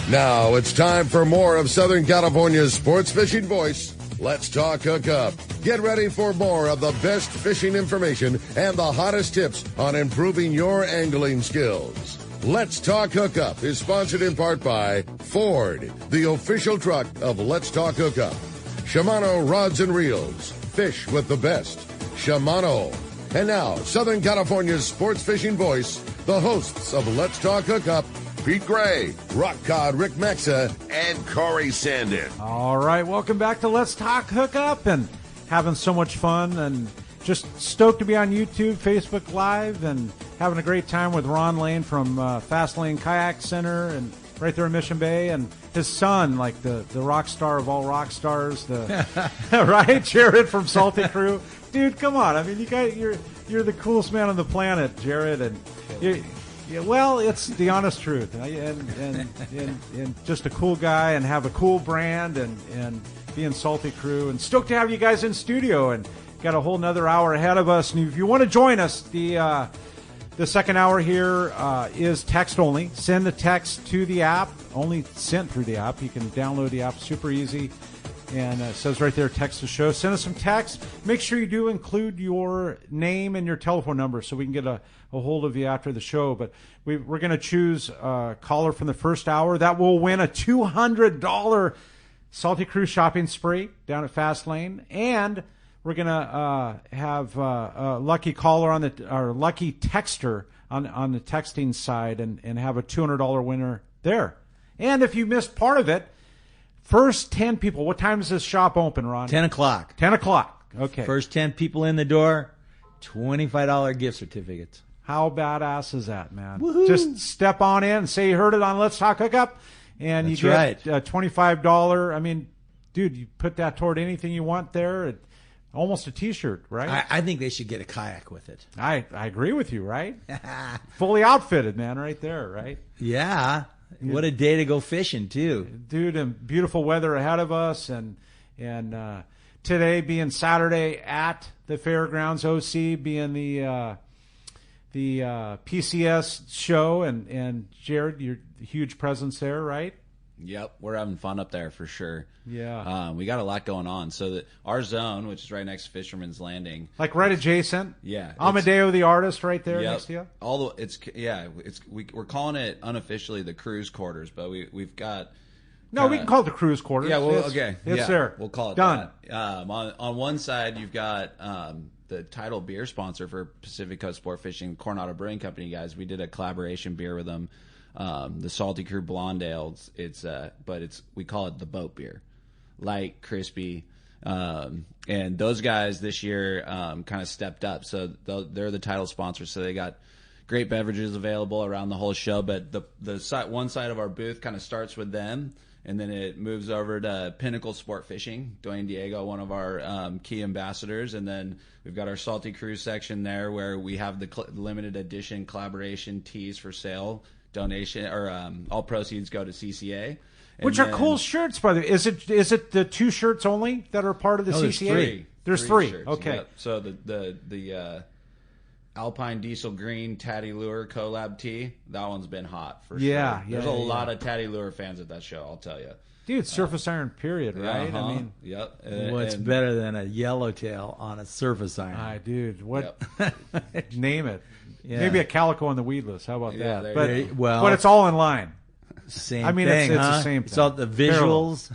Now it's time for more of Southern California's sports fishing voice. Let's talk Hookup. Get ready for more of the best fishing information and the hottest tips on improving your angling skills. Let's Talk Hookup is sponsored in part by Ford, the official truck of Let's Talk Hookup. Shimano Rods and Reels. Fish with the best. Shimano. And now, Southern California's sports fishing voice, the hosts of Let's Talk Hookup, Pete Gray, Rock Cod Rick Mexa, and Corey Sandin. All right, welcome back to Let's Talk Hookup, and having so much fun, and just stoked to be on YouTube, Facebook Live, and having a great time with Ron Lane from Fast Lane Kayak Center, and right there in Mission Bay, and his son, like the rock star of all rock stars, right, Jared from Salty Crew. Dude, come on! I mean, you're the coolest man on the planet, Jared, and yeah, well, it's the honest truth, and just a cool guy, and have a cool brand, and being Salty Crew, and stoked to have you guys in studio, and got a whole nother hour ahead of us. And if you want to join us, the second hour here is text only. Send the text to the app, only sent through the app. You can download the app, super easy. And it says right there, text the show. Send us some text. Make sure you do include your name and your telephone number so we can get a hold of you after the show. But we're going to choose a caller from the first hour. That will win a $200 Salty Crew shopping spree down at Fast Lane. And we're going to have a lucky caller or lucky texter on the texting side and have a $200 winner there. And if you missed part of it, first 10 people. What time does this shop open, Ron? 10 o'clock. 10 o'clock. Okay. First 10 people in the door, $25 gift certificates. How badass is that, man? Woohoo. Just step on in and say you heard it on Let's Talk Hookup, and That's you right. get $25. I mean, dude, you put that toward anything you want there. Almost a T-shirt, right? I think they should get a kayak with it. I agree with you, right? Fully outfitted, man, right there, right? Yeah. What a day to go fishing, too. Dude, and beautiful weather ahead of us, and today being Saturday at the Fairgrounds, OC being the PCS show, and Jared, your huge presence there, right? Yep, we're having fun up there for sure. Yeah. We got a lot going on. So our zone, which is right next to Fisherman's Landing. Like right adjacent? Yeah. Amadeo the artist right there Yep. next to you? We're calling it unofficially the cruise quarters, but we've got... No, we can call it the cruise quarters. Yeah, well, okay. It's It's there. We'll call it done. that. On one side, you've got the title beer sponsor for Pacific Coast Sport Fishing, Coronado Brewing Company guys. We did a collaboration beer with them. The Salty Crew Blonde Ale. We call it the boat beer, light, crispy, and those guys this year kind of stepped up. So they're the title sponsors. So they got great beverages available around the whole show. But one side of our booth kind of starts with them, and then it moves over to Pinnacle Sport Fishing, Dwayne Diego, one of our key ambassadors, and then we've got our Salty Crew section there where we have the limited edition collaboration tees for sale. Donation or all proceeds go to CCA, which are cool shirts, by the way. Is it the 2 shirts only that are part of the CCA? There's three. Shirts, okay. Yep. So the Alpine Diesel Green Tatty Lure collab tee, that one's been hot for sure. There's a lot of Tatty Lure fans at that show, I'll tell you. Dude, surface iron, period, right? Uh-huh. I mean, yep. What's better than a yellowtail on a surface iron? Dude, what? Yep. Name it. Yeah. Maybe a calico on the weedless. How about that? But it's all in line. Same I mean, thing, it's huh? the same thing. It's all the visuals.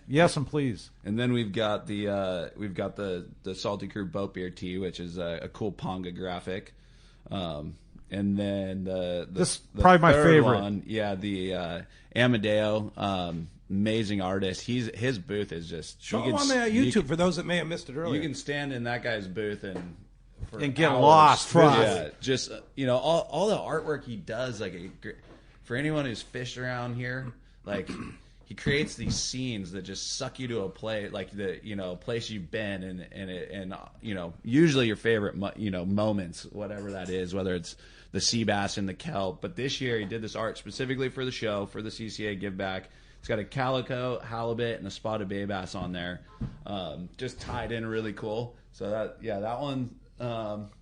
Yes, and please. And then we've got the Salty Crew Boat Beer tee, which is a cool Ponga graphic. And then this is probably my favorite one, the Amadeo, amazing artist. His booth is just show him on the YouTube for those that may have missed it earlier. You can stand in that guy's booth and get lost. Yeah, just all the artwork he does. Like for anyone who's fished around here, like he creates these scenes that just suck you to a place, like place you've been and usually your favorite moments, whatever that is, whether it's the sea bass and the kelp. But this year he did this art specifically for the show, for the CCA Give Back. It's got a calico, halibut, and a spotted bay bass on there, just tied in really cool. So that one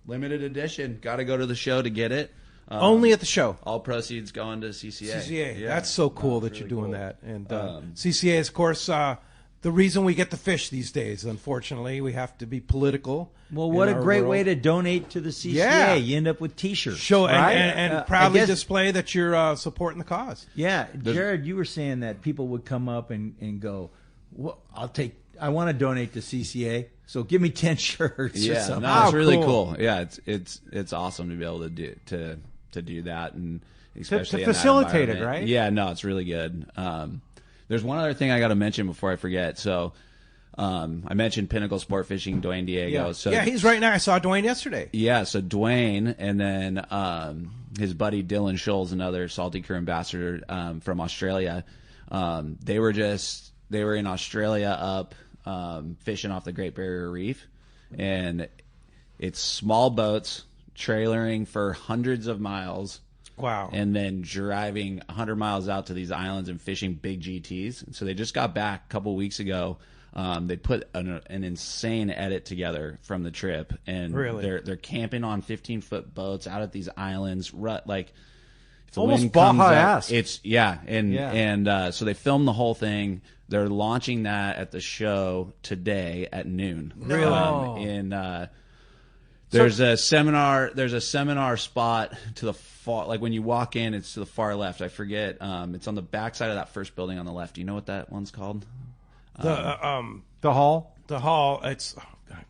limited edition. Got to go to the show to get it. Only at the show. All proceeds going to CCA. CCA. Yeah. That's so cool that really you're doing cool. that. And CCA is, of course, the reason we get to fish these days. Unfortunately, we have to be political. Well, what a in our great world. way to donate to the CCA. Yeah. You end up with T-shirts. Show right? and proudly I guess- display that you're supporting the cause. Yeah, Jared, you were saying that people would come up and go, well, I want to donate to CCA, so give me 10 shirts or Yeah, something. no, it's really cool. cool. Yeah, it's awesome to be able to do that, and especially in that facilitate it, environment. right? Yeah, no, it's really good. There's one other thing I got to mention before I forget. So, I mentioned Pinnacle Sport Fishing, Dwayne Diego. Yeah. So Yeah, he's right now. I saw Dwayne yesterday. Yeah, so Dwayne and then his buddy Dylan Scholl's another Salty Crew ambassador from Australia. They were in Australia up fishing off the Great Barrier Reef, and it's small boats trailering for hundreds of miles. Wow. And then driving 100 miles out to these islands and fishing big GTs. And so they just got back a couple weeks ago. They put an insane edit together from the trip, and Really? they're camping on 15-foot boats out at these islands. Like if the Almost wind comes up, Baja-esque. it's so they filmed the whole thing. They're launching that at the show today at noon. No. There's a seminar spot to the far, like when you walk in, it's to the far left. I forget. It's on the back side of that first building on the left. Do you know what that one's called? The hall. The hall. It's. Oh God.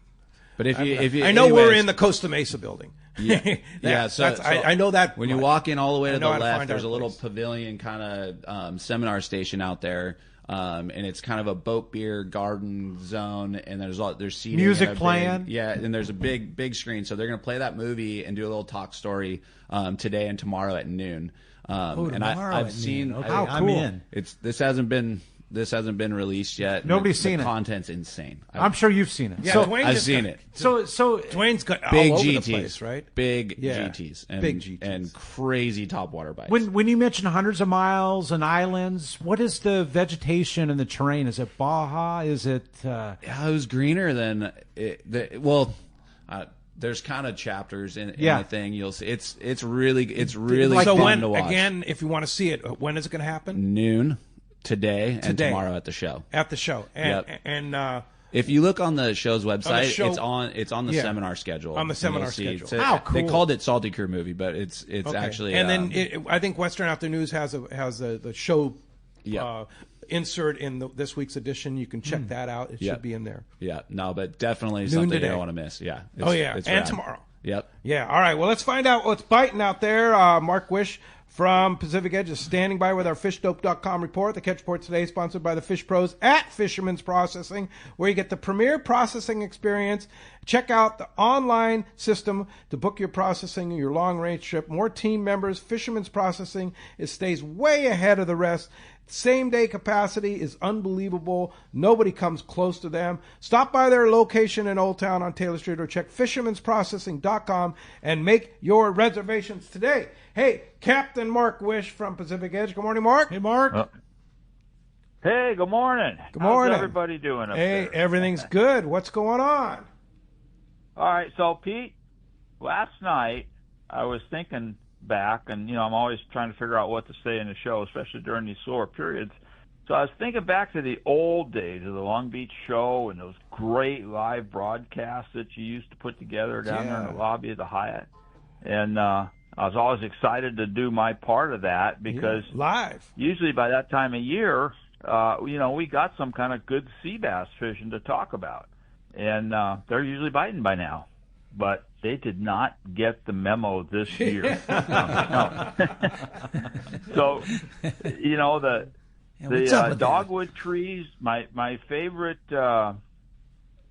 But if you, I know we're anyways, in the Costa Mesa building. Yeah, so I know that. when you walk in all the way to I the know how to left, find there's our a little place. pavilion kind of seminar station out there, and it's kind of a boat beer garden zone, and there's seating, Music and a playing. and there's a big screen, so they're gonna play that movie and do a little talk story today and tomorrow at noon. And tomorrow I've at seen noon. Okay, How I'm cool. in. this hasn't been released yet. Nobody's the seen it. Content's insane. I'm sure you've seen it. Yeah, So, Dwayne I've just seen got- it. so Dwayne's got Big all over GTs, the place, right? Big Yeah. GTs, and, Big GTs. and crazy topwater bites. when you mention hundreds of miles and islands, what is the vegetation and the terrain? Is it Baja? Is it? Yeah, it was greener than there's kind of chapters in the thing. You'll see it's really Like So fun when to watch. again, if you want to see it, when is it going to happen? Noon today and Today. tomorrow at the show. At the show. And, Yep. and If you look on the show's website, show- it's on the Yeah. seminar schedule. On the And seminar you'll see. schedule. It's How cool. They called it Salty Crew movie, but it's okay. actually And then I think Western After News has the show Yeah. insert in this week's edition. You can check that out. It Yeah. should be in there. yeah, no, but definitely something you today. don't want to miss. Yeah. Oh, yeah. it's And rad. tomorrow. Yep. Yeah. All right. Well, let's find out what's biting out there. Mark Wish from Pacific Edge is standing by with our fishdope.com report. The Catch Report today is sponsored by the Fish Pros at Fisherman's Processing, where you get the premier processing experience. Check out the online system to book your processing, your long-range trip. More team members. Fisherman's Processing. It stays way ahead of the rest. Same-day capacity is unbelievable. Nobody comes close to them. Stop by their location in Old Town on Taylor Street or check fishermansprocessing.com and make your reservations today. Hey, Captain Mark Wish from Pacific Edge. Good morning, Mark. Hey, Mark. Hey, good morning. Good morning. How's everybody doing up Hey, there? everything's good. What's going on? All right, so Pete, last night I was thinking back, and I'm always trying to figure out what to say in the show, especially during these slower periods. So I was thinking back to the old days of the Long Beach show and those great live broadcasts that you used to put together down there in the lobby of the Hyatt. And I was always excited to do my part of that because Live. usually by that time of year, we got some kind of good sea bass fishing to talk about. And they're usually biting by now. But they did not get the memo this year. So, what's up the with dogwood trees, my favorite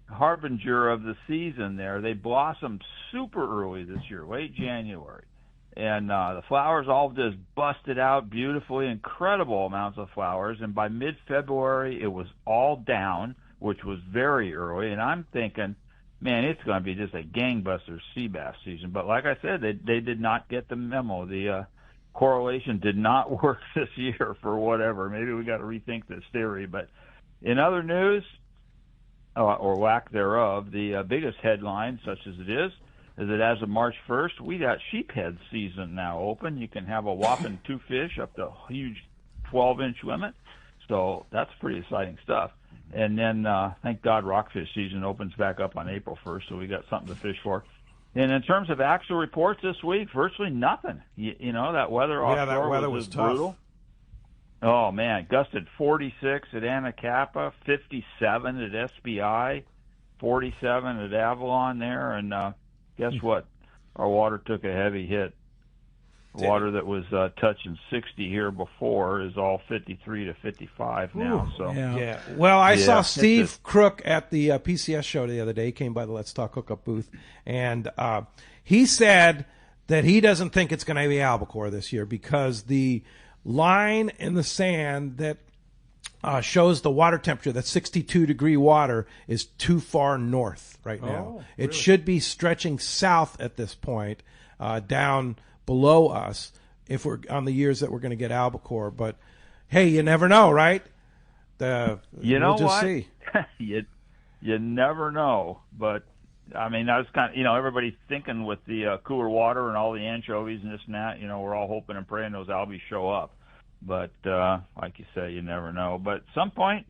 harbinger of the season there, they blossomed super early this year, late January. And the flowers all just busted out beautifully, incredible amounts of flowers. And by mid-February, it was all down, which was very early. And I'm thinking, man, it's going to be just a gangbuster sea bass season. But like I said, they did not get the memo. The correlation did not work this year for whatever. Maybe we got to rethink this theory. But in other news, or lack thereof, the biggest headline, such as it is, is that as of March 1st, we got sheephead season now open. You can have a whopping 2 fish up to a huge 12-inch limit. So that's pretty exciting stuff. And then, thank God, rockfish season opens back up on April 1st, so we got something to fish for. And in terms of actual reports this week, virtually nothing. You know, that weather offshore that weather was just tough. brutal. Oh, man, gusted 46 at Anacapa, 57 at SBI, 47 at Avalon there, and guess what? Our water took a heavy hit. Water that was touching 60 here before is all 53 to 55 now. So Yeah. Well, I saw it's Steve Crook at the PCS show the other day. He came by the Let's Talk Hookup booth, and he said that he doesn't think it's going to be albacore this year because the line in the sand that shows the water temperature, that 62-degree water, is too far north right now. It should be stretching south at this point, down below us, if we're on the years that we're going to get albacore. But hey, you never know, right? You know we'll just what? see. you never know. But I mean, I was kind of, everybody's thinking with the cooler water and all the anchovies and this and that. We're all hoping and praying those albies show up. But like you say, you never know. But at some point,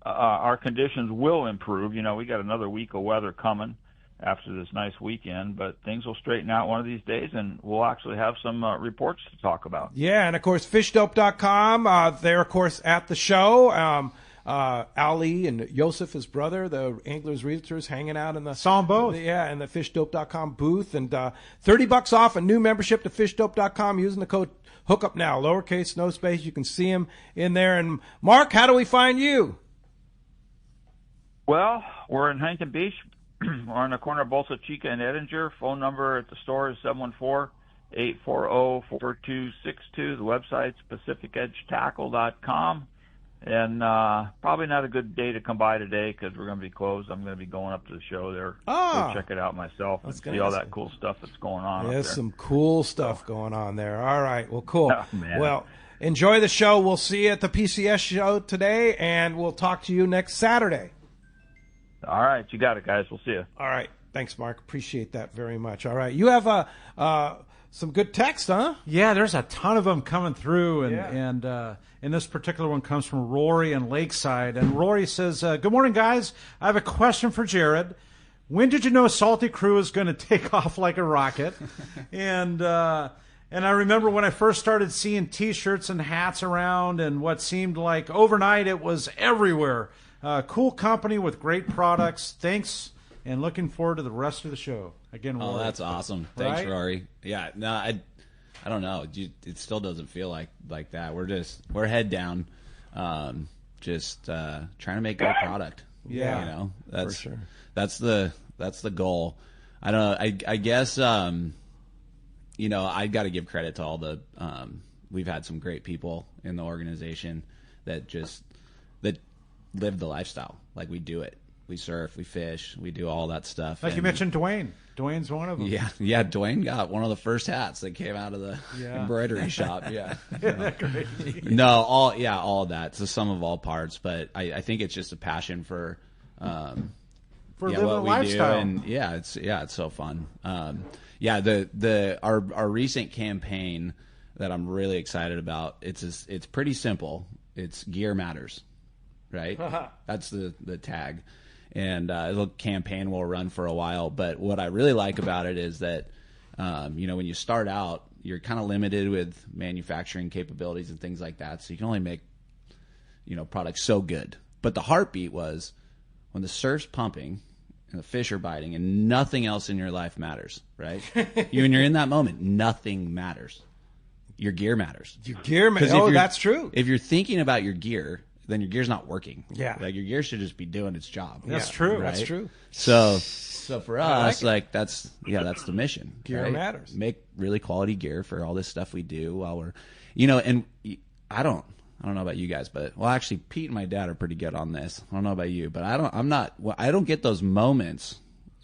our conditions will improve. We got another week of weather coming after this nice weekend, but things will straighten out one of these days, and we'll actually have some reports to talk about. Yeah, and of course, fishdope.com. They're, of course, at the show. Ali and Joseph, his brother, the Anglers Realtors, hanging out in the Saw 'em both. Yeah, in the fishdope.com booth, and $30 off a new membership to fishdope.com using the code Hookup Now, lowercase, no space. You can see him in there. And Mark, how do we find you? Well, we're in Huntington Beach. We're on the corner of Bolsa Chica and Edinger. Phone number at the store is 714-840-4262. The website's PacificEdgeTackle.com. And probably not a good day to come by today because we're going to be closed. I'm going to be going up to the show there. Go check it out myself and see all that cool stuff that's going on up there. There's some cool stuff going on there. All right. Well, cool. Oh, man. Well, enjoy the show. We'll see you at the PCS show today, and we'll talk to you next Saturday. All right. You got it, guys. We'll see you. All right. Thanks, Mark. Appreciate that very much. All right. You have some good text, huh? Yeah, there's a ton of them coming through, and this particular one comes from Rory in Lakeside. And Rory says, good morning, guys. I have a question for Jared. When did you know Salty Crew is going to take off like a rocket? And I remember when I first started seeing T-shirts and hats around, and what seemed like overnight it was everywhere. Cool company with great products. Thanks, and looking forward to the rest of the show. Again, Rory. Oh, that's awesome. Thanks, Right? Rory. Yeah, no, I don't know. It still doesn't feel like that. We're head down, just trying to make good product. Yeah, that's for sure. That's the goal. I don't know. I guess I got to give credit to all the. We've had some great people in the organization that live the lifestyle. Like, we do it. We surf, we fish, we do all that stuff. Like you mentioned, Dwayne. Dwayne's one of them. Yeah. Dwayne got one of the first hats that came out of the embroidery shop. Yeah. Isn't that great? No, all of that. It's a sum of all parts, but I think it's just a passion for living what a we lifestyle. do, and it's so fun. Our recent campaign that I'm really excited about. It's pretty simple. It's Gear Matters, right? That's the tag. And the campaign will run for a while. But what I really like about it is that, when you start out, you're kind of limited with manufacturing capabilities and things like that. So you can only make, products so good. But the heartbeat was when the surf's pumping and the fish are biting and nothing else in your life matters, right? When you're in that moment, nothing matters. Your gear matters. Your gear matters. Oh, that's true. If you're thinking about your gear, then your gear's not working. Yeah. Like, your gear should just be doing its job. That's true. Right? That's true. So for us, that's the mission. Gear right? matters. Make really quality gear for all this stuff we do while we're, and I don't know about you guys, but actually Pete and my dad are pretty good on this. I don't know about you, but I don't get those moments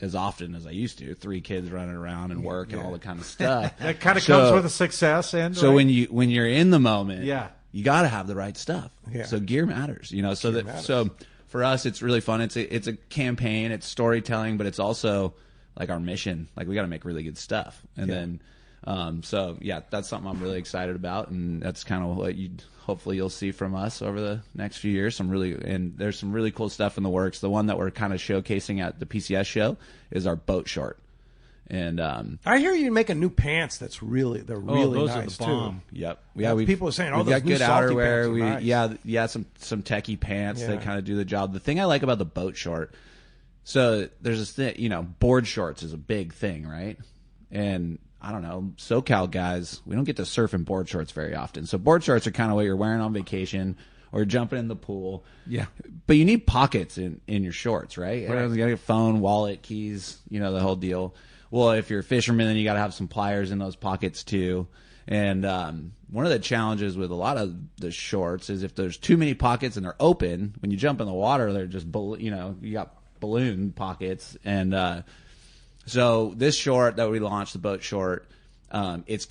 as often as I used to. 3 kids running around and work and all the kind of stuff. That kind of comes with a success. And so when you're in the moment, Yeah. you got to have the right stuff. Yeah. So gear matters, So for us, it's really fun. It's a campaign. It's storytelling, but it's also like our mission. Like we got to make really good stuff. And then, so yeah, that's something I'm really excited about. And that's kind of what hopefully you'll see from us over the next few years. And there's some really cool stuff in the works. The one that we're kind of showcasing at the PCS show is our boat short. And I hear you making new pants. They're really those nice are the bomb. too. Yep. People are saying, we've those got new good salty outerwear. pants are nice. Yeah, some techie pants Yeah. that kind of do the job. The thing I like about the boat short, so there's this thing, board shorts is a big thing, right? And I don't know, SoCal guys, we don't get to surf in board shorts very often. So board shorts are kind of what you're wearing on vacation or jumping in the pool. Yeah. But you need pockets in your shorts, right? You got your phone, wallet, keys, the whole deal. Well, if you're a fisherman, then you got to have some pliers in those pockets too. And one of the challenges with a lot of the shorts is if there's too many pockets and they're open, when you jump in the water, they're just, you got balloon pockets. And so this short that we launched, the boat short, it's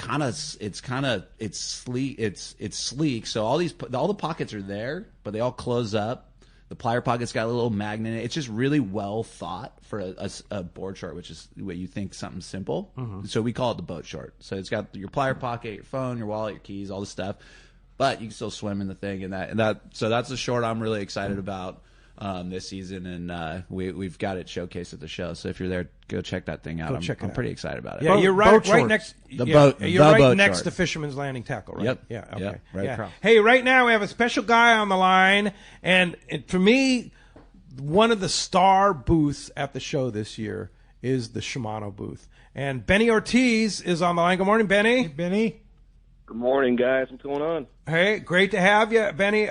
sleek. It's sleek. So all the pockets are there, but they all close up. The plier pocket's got a little magnet in it. It's just really well thought for a board short, which is what you think something simple. Mm-hmm. So we call it the boat short. So it's got your plier pocket, your phone, your wallet, your keys, all the stuff. But you can still swim in the thing, so that's the short I'm really excited about this season, and we've got it showcased at the show. So if you're there, go check that thing out. I'm pretty excited about it. Yeah, you're right next. Boat next short. to Fisherman's Landing Tackle, right? Yep. Yeah. Okay. Yep, right across. Hey, right now we have a special guy on the line, and for me, one of the star booths at the show this year is the Shimano booth, and Benny Ortiz is on the line. Good morning, Benny. Hey, Benny. Good morning, guys. What's going on? Hey, great to have you, Benny.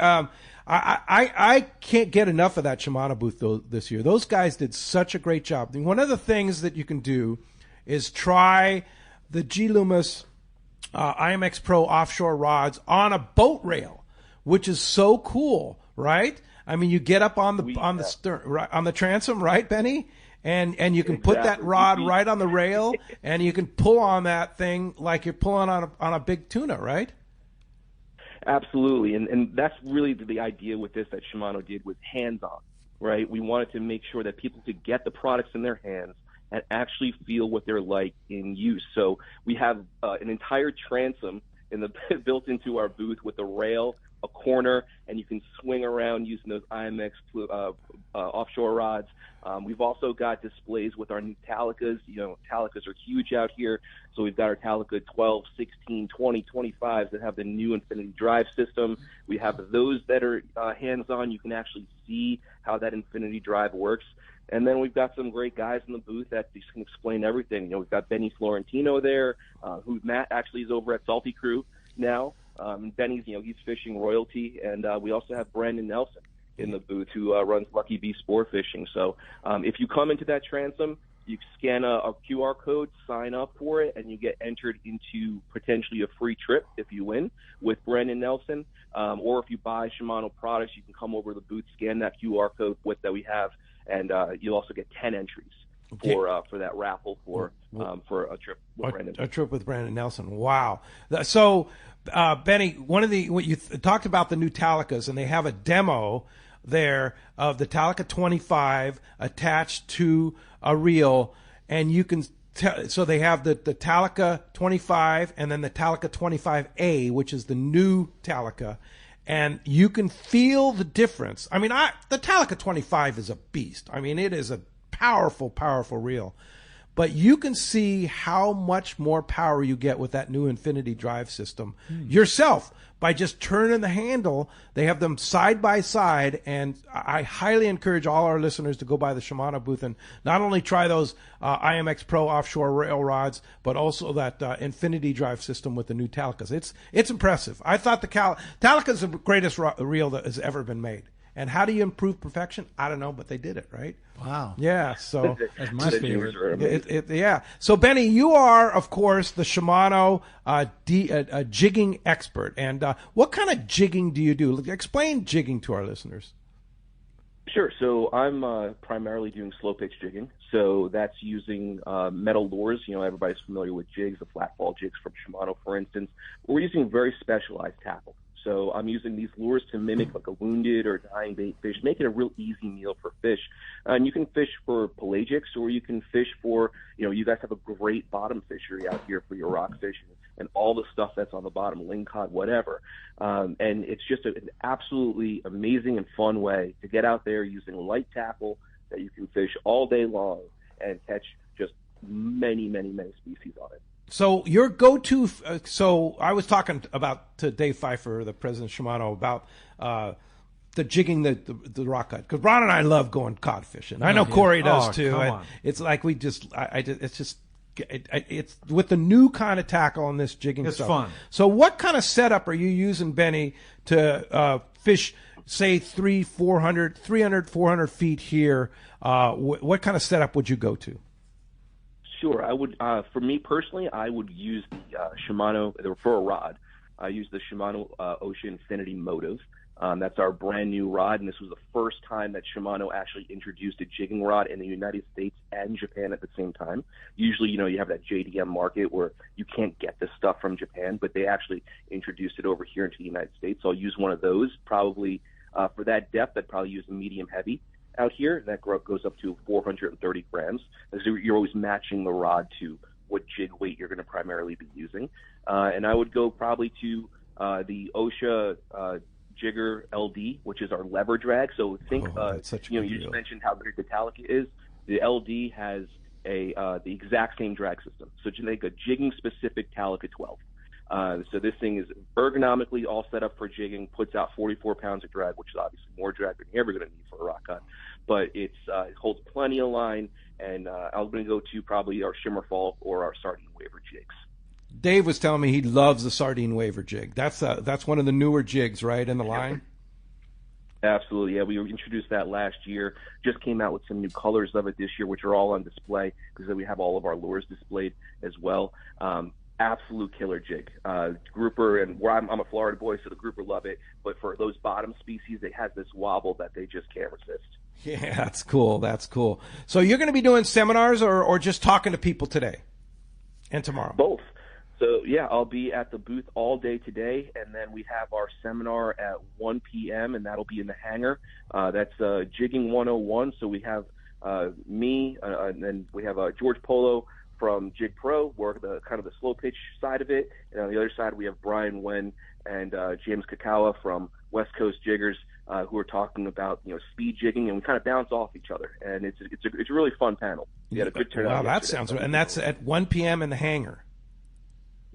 I can't get enough of that Shimano booth this year. Those guys did such a great job. One of the things that you can do is try the G Loomis IMX Pro offshore rods on a boat rail, which is so cool, right? I mean, you get up on the stern, right, on the transom, right, Benny? And you can put that rod right on the rail, and you can pull on that thing like you're pulling on a big tuna, right? Absolutely, and that's really the idea with this that Shimano did was hands-on, right? We wanted to make sure that people could get the products in their hands and actually feel what they're like in use. So we have an entire transom built into our booth with a rail, a corner, and you can swing around using those IMX offshore rods. We've also got displays with our new Talicas. Talicas are huge out here. So we've got our Talica 12, 16, 20, 25s that have the new Infinity Drive system. We have those that are hands-on. You can actually see how that Infinity Drive works. And then we've got some great guys in the booth that just can explain everything. We've got Benny Florentino there, who Matt actually is over at Salty Crew now. Benny's, he's fishing royalty. And we also have Brandon Nelson in the booth who runs Lucky Bee Sport Fishing. So if you come into that transom, you scan a QR code, sign up for it, and you get entered into potentially a free trip if you win with Brandon Nelson. Or if you buy Shimano products, you can come over to the booth, scan that QR code that we have, and you'll also get 10 entries for that raffle for a trip with Brandon. A trip with Brandon Nelson. Wow. So, Benny, what you talked about the new Talicas, and they have a demo there of the Talica 25 attached to a reel, and you can so they have the Talica 25 and then the Talica 25A, which is the new Talica, and you can feel the difference. I mean, the Talica 25 is a beast. I mean, it is a powerful reel. But you can see how much more power you get with that new Infinity Drive system yourself by just turning the handle. They have them side by side, and I highly encourage all our listeners to go by the Shimano booth and not only try those IMX Pro offshore rail rods, but also that Infinity Drive system with the new Talicas. It's impressive. I thought the Talica is the greatest reel that has ever been made. And how do you improve perfection? I don't know, but they did it, right? Wow. Yeah, so that's my favorite. Yeah. So, Benny, you are, of course, the Shimano jigging expert. And what kind of jigging do you do? Explain jigging to our listeners. Sure. So I'm primarily doing slow pitch jigging. So that's using metal lures. Everybody's familiar with jigs, the flat ball jigs from Shimano, for instance. We're using very specialized tackle. So I'm using these lures to mimic like a wounded or dying bait fish, make it a real easy meal for fish. And you can fish for pelagics, or you can fish for, you guys have a great bottom fishery out here for your rock fishing and all the stuff that's on the bottom, lingcod, whatever. And it's just an absolutely amazing and fun way to get out there using light tackle that you can fish all day long and catch just many, many, many species on it. So your go-to, so I was talking to Dave Pfeiffer, the president of Shimano, about the jigging the rock cut, because Ron and I love going cod fishing. I know Corey does too. It's like we just, it's with the new kind of tackle on this jigging It's stuff. fun. So what kind of setup are you using, Benny, to fish, say 300, 400 feet here? What kind of setup would you go to? Sure, I would. For me personally, I would use the Shimano for a rod. I use the Shimano Ocean Infinity Motive. That's our brand new rod, and this was the first time that Shimano actually introduced a jigging rod in the United States and Japan at the same time. Usually, you have that JDM market where you can't get this stuff from Japan, but they actually introduced it over here into the United States. So I'll use one of those. Probably for that depth, I'd probably use a medium heavy out here. That goes up to 430 grams. So you're always matching the rod to what jig weight you're going to primarily be using. And I would go probably to the OSHA Jigger LD, which is our lever drag. So think, you just mentioned how great the Talica is. The LD has the exact same drag system. So to make a jigging specific Talica 12. So this thing is ergonomically all set up for jigging, puts out 44 pounds of drag, which is obviously more drag than you're ever going to need for a rock cut. But it holds plenty of line, and I'm going to go to probably our Shimmer Fall or our Sardine Waver jigs. Dave was telling me he loves the Sardine Waver jig. That's one of the newer jigs, right, in the line? Absolutely, yeah. We introduced that last year. Just came out with some new colors of it this year, which are all on display because we have all of our lures displayed as well. Absolute killer jig. Grouper, and where I'm a Florida boy, so the grouper love it. But for those bottom species, it has this wobble that they just can't resist. Yeah, that's cool. That's cool. So you're going to be doing seminars or just talking to people today and tomorrow? Both. So, yeah, I'll be at the booth all day today, and then we have our seminar at 1 p.m., and that'll be in the hangar. That's Jigging 101. So we have me, and then we have George Polo from Jig Pro, we're the kind of the slow pitch side of it. And on the other side, we have Brian Wen and James Kakawa from West Coast Jiggers who are talking about speed jigging, and we kind of bounce off each other. And it's a really fun panel. We had a good turnout. Wow, that sounds – and that's at 1 p.m. in the hangar.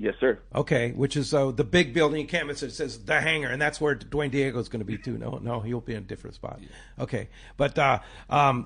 Yes, sir. Okay, which is the big building in campus. It says the hangar, and that's where Dwayne Diego is going to be too. No, he'll be in a different spot. Okay, but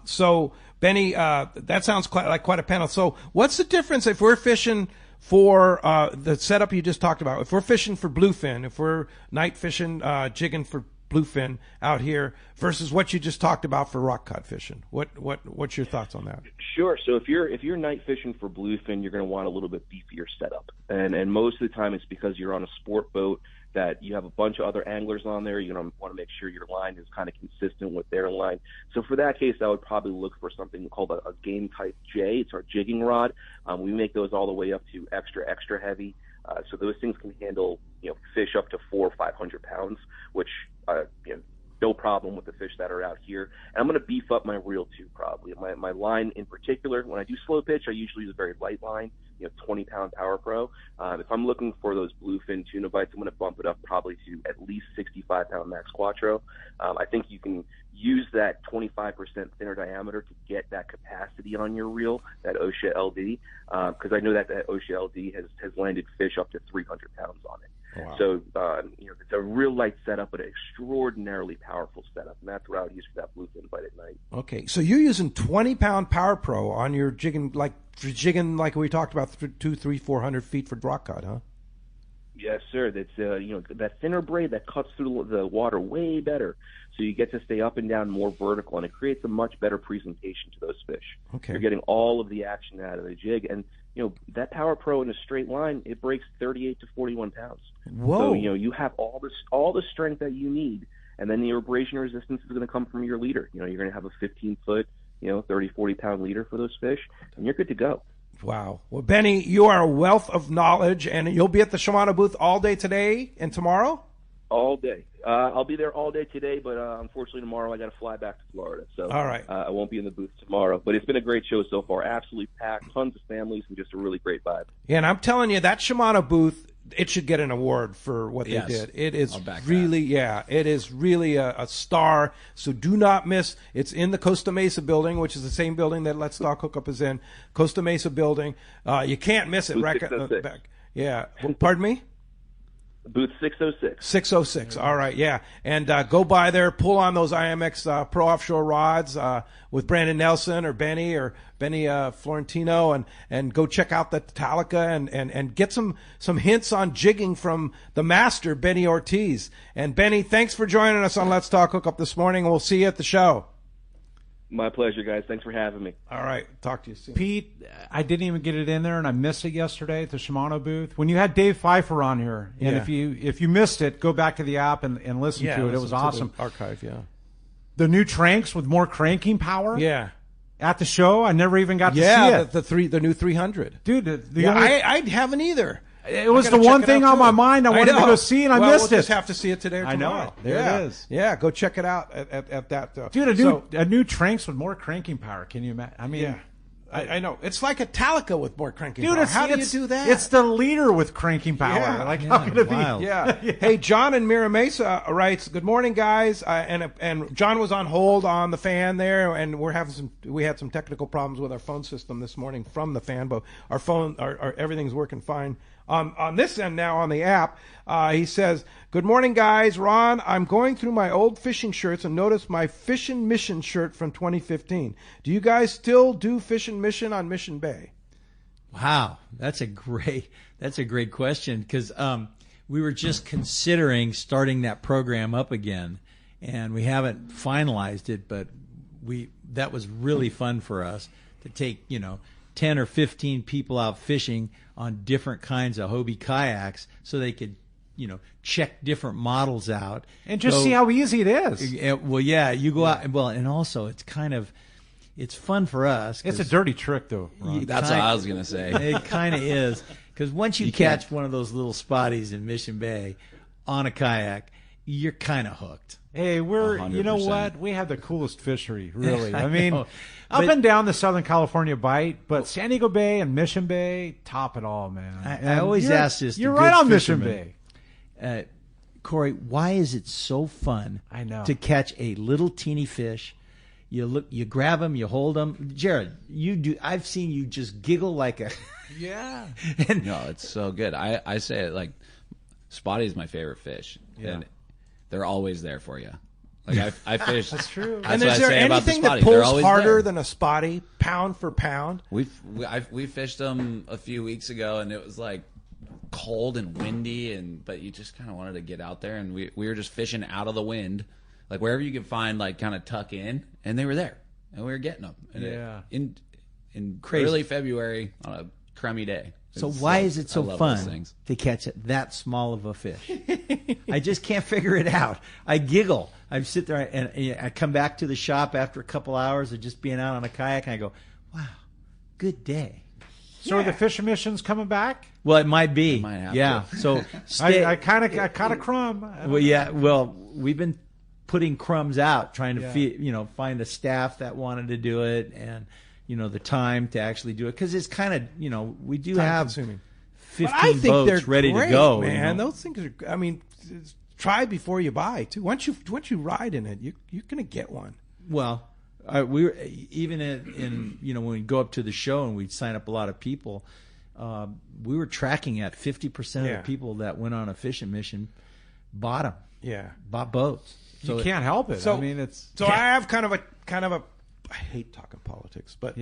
so Benny, that sounds quite a panel. So, what's the difference if we're fishing for the setup you just talked about? If we're fishing for bluefin, if we're night fishing, jigging for bluefin out here versus what you just talked about for rock cod fishing. What's your thoughts on that? Sure. So if you're night fishing for bluefin, you're going to want a little bit beefier setup, and most of the time it's because you're on a sport boat that you have a bunch of other anglers on there. You're going to want to make sure your line is kind of consistent with their line. So for that case, I would probably look for something called a game type J. It's our jigging rod. We make those all the way up to extra heavy. So those things can handle, fish up to 400 or 500 pounds, which, no problem with the fish that are out here. And I'm going to beef up my reel too, probably. My line in particular, when I do slow pitch, I usually use a very light line, 20-pound Power Pro. If I'm looking for those bluefin tuna bites, I'm going to bump it up probably to at least 65-pound Max Quattro. I think you can use that 25% thinner diameter to get that capacity on your reel, that OSHA LD, because I know that OSHA LD has landed fish up to 300 pounds on it. Wow. So, it's a real light setup, but an extraordinarily powerful setup, and that's what I would use for that bluefin bite at night. Okay, so you're using 20-pound Power Pro on your jigging, like we talked about, 200, 300, 400 feet for rock cod, huh? Yes, sir. That's that thinner braid that cuts through the water way better, so you get to stay up and down more vertical, and it creates a much better presentation to those fish. Okay, you're getting all of the action out of the jig, and that Power Pro in a straight line, it breaks 38 to 41 pounds. Whoa! So you have all the strength that you need, and then the abrasion resistance is going to come from your leader. You're going to have a 15-foot, 30, 40-pound leader for those fish, and you're good to go. Wow. Well, Benny, you are a wealth of knowledge, and you'll be at the Shimano booth all day today and tomorrow? All day. I'll be there all day today, but unfortunately tomorrow I got to fly back to Florida. So all right. I won't be in the booth tomorrow. But it's been a great show so far. Absolutely packed, tons of families, and just a really great vibe. Yeah, and I'm telling you, that Shimano booth, it should get an award for what Yes. they did. It is I'll back really, it is really a star. So do not miss. It's in the Costa Mesa building, which is the same building that Let's Talk Hookup is in. Costa Mesa building. You can't miss it. Booth 606. Yeah. Pardon me? Booth 606. 606. All right, yeah. And go by there, pull on those IMX Pro Offshore rods with Brandon Nelson or Benny Florentino, and go check out the Talica and get some hints on jigging from the master, Benny Ortiz. And Benny, thanks for joining us on Let's Talk Hookup this morning, and we'll see you at the show. My pleasure, guys. Thanks for having me. All right. Talk to you soon. Pete, I didn't even get it in there, and I missed it yesterday at the Shimano booth. When you had Dave Pfeiffer on here, and if you missed it, go back to the app and listen to it. It was awesome. Archive, yeah. The new Tranks with more cranking power. Yeah. At the show, I never even got to see it. The new 300. Dude, I haven't either. It was the one thing on my mind I wanted to go see, and I missed we'll it. just have to see it today or tomorrow. I know. There it is. Yeah, go check it out at that. Dude, a new Tranks with more cranking power. Can you imagine? I mean, I know. It's like a Talica with more cranking dude, power. How do you do that? It's the leader with cranking power. Yeah. Like, how can it be? Wild. Yeah. Hey, John in Mira Mesa writes, "Good morning, guys." And John was on hold on the fan there, and we had some technical problems with our phone system this morning from the fan, but our phone, our everything's working fine. On this end now on the app, he says, "Good morning, guys. Ron, I'm going through my old fishing shirts and noticed my Fishin' Mission shirt from 2015. Do you guys still do Fishin' Mission on Mission Bay?" Wow, that's a great question, because we were just considering starting that program up again, and we haven't finalized it, but that was really fun for us to take 10 or 15 people out fishing on different kinds of Hobie kayaks, so they could check different models out And just see how easy it is. Well, yeah, you go out. Well, and also it's fun for us. It's a dirty trick, though, Ron. That's what I was going to say. It kind of is, because once you catch one of those little spotties in Mission Bay on a kayak, you're kind of hooked. Hey, you know 100%. what? We have the coolest fishery, really. I mean, know. up and down the Southern California bight, but San Diego Bay and Mission Bay top it all, man. I always ask this. You're to right good on Mission fishermen. Bay. Corey, why is it so fun I know. to catch a little teeny fish? You grab them, you hold them. Jared, you do. I've seen you just giggle like a Yeah. and No, it's so good. I say it like spotty is my favorite fish, and they're always there for you. Like I fish. That's true. That's And what is I there say about the anything that spotty. They're pulls always harder there. than a spotty, pound for pound? We fished them a few weeks ago, and it was like cold and windy, but you just kind of wanted to get out there, and we were just fishing out of the wind, like wherever you could find, like kind of tuck in, and they were there, and we were getting them. And in early February on a crummy day. So It's why like- is it I so love those fun things. to catch that small of a fish? I just can't figure it out. I giggle. I sit there and I come back to the shop after a couple hours of just being out on a kayak, and I go, "Wow, good day." So are the fishing missions coming back? Well, it might be. might have yeah. to. So I caught a crumb. Well, yeah. Well, we've been putting crumbs out, trying to find a staff that wanted to do it, and the time to actually do it, because it's kind of we do have Time-consuming. 15 But I think they're boats ready great, to go. man. Those things are. I mean, try before you buy too. Once you ride in it, you're gonna get one. Well, we were even in when we go up to the show and we'd sign up a lot of people. We were tracking at 50% of the people that went on a fishing mission bought them. Yeah. Bought boats. You can't help it. So I mean, it's so I have kind of a. I hate talking politics, but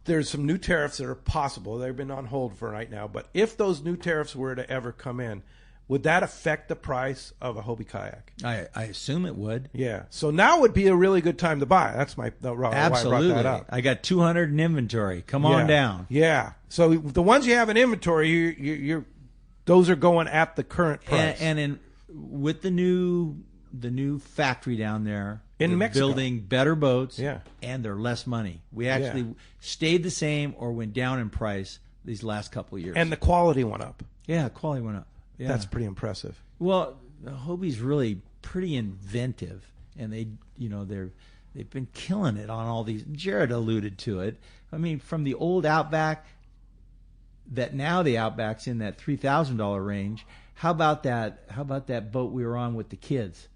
there's some new tariffs that are possible. They've been on hold for right now, but if those new tariffs were to ever come in, would that affect the price of a Hobie kayak? I assume it would. Yeah. So now would be a really good time to buy. That's why I brought Absolutely. that up. I got 200 in inventory. Come on down. Yeah. So the ones you have in inventory, those are going at the current price. And with the new factory down there In they're Mexico. building better boats, Yeah. and they're less money. We actually stayed the same or went down in price these last couple of years. And the quality went up. quality went up. Yeah. That's pretty impressive. Well, Hobie's really pretty inventive, and they've been killing it on all these. Jared alluded to it. I mean, from the old Outback, that now the Outback's in that $3,000 range. How about that boat we were on with the kids?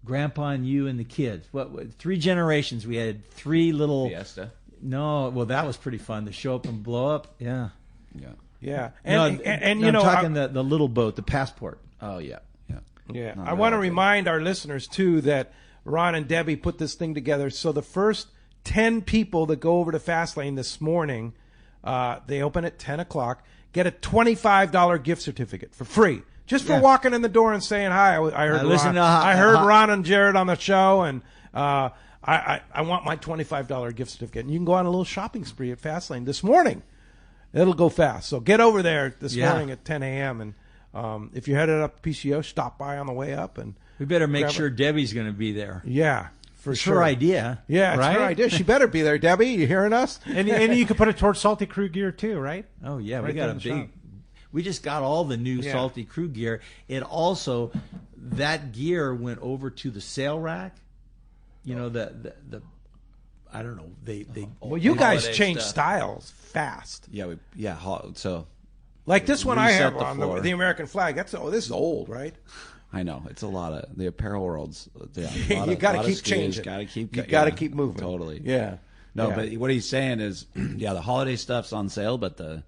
Grandpa and you and the kids. What 3 generations? We had 3 little Fiesta. No, well, that was pretty fun to show up and blow up. Yeah. And I'm talking the little boat, the Passport. Oh yeah. I want to remind our listeners too that Ron and Debbie put this thing together. So the first 10 people that go over to Fastlane this morning, they open at 10 o'clock, get a $25 gift certificate for free. Just for walking in the door and saying hi. I heard Ron and Jared on the show, and I want my $25 gift certificate. And you can go on a little shopping spree at Fastlane this morning. It'll go fast. So get over there this morning at 10 a.m. And if you're headed up PCO, stop by on the way up. And we better make sure Debbie's going to be there. Yeah. It's her idea. Yeah, it's her idea. She better be there, Debbie. You hearing us? And you can put it towards Salty Crew gear too, right? Oh, yeah. Right, we got a big... We just got all the new Salty Crew gear. It also, that gear went over to the sale rack. You know, the I don't know. They well, you guys change styles fast. So like this one I have on the American flag. This is old, right? I know it's a lot of the apparel worlds. You got to keep changing. You got to keep moving. Totally. Yeah. No, but what he's saying is, the holiday stuff's on sale, but the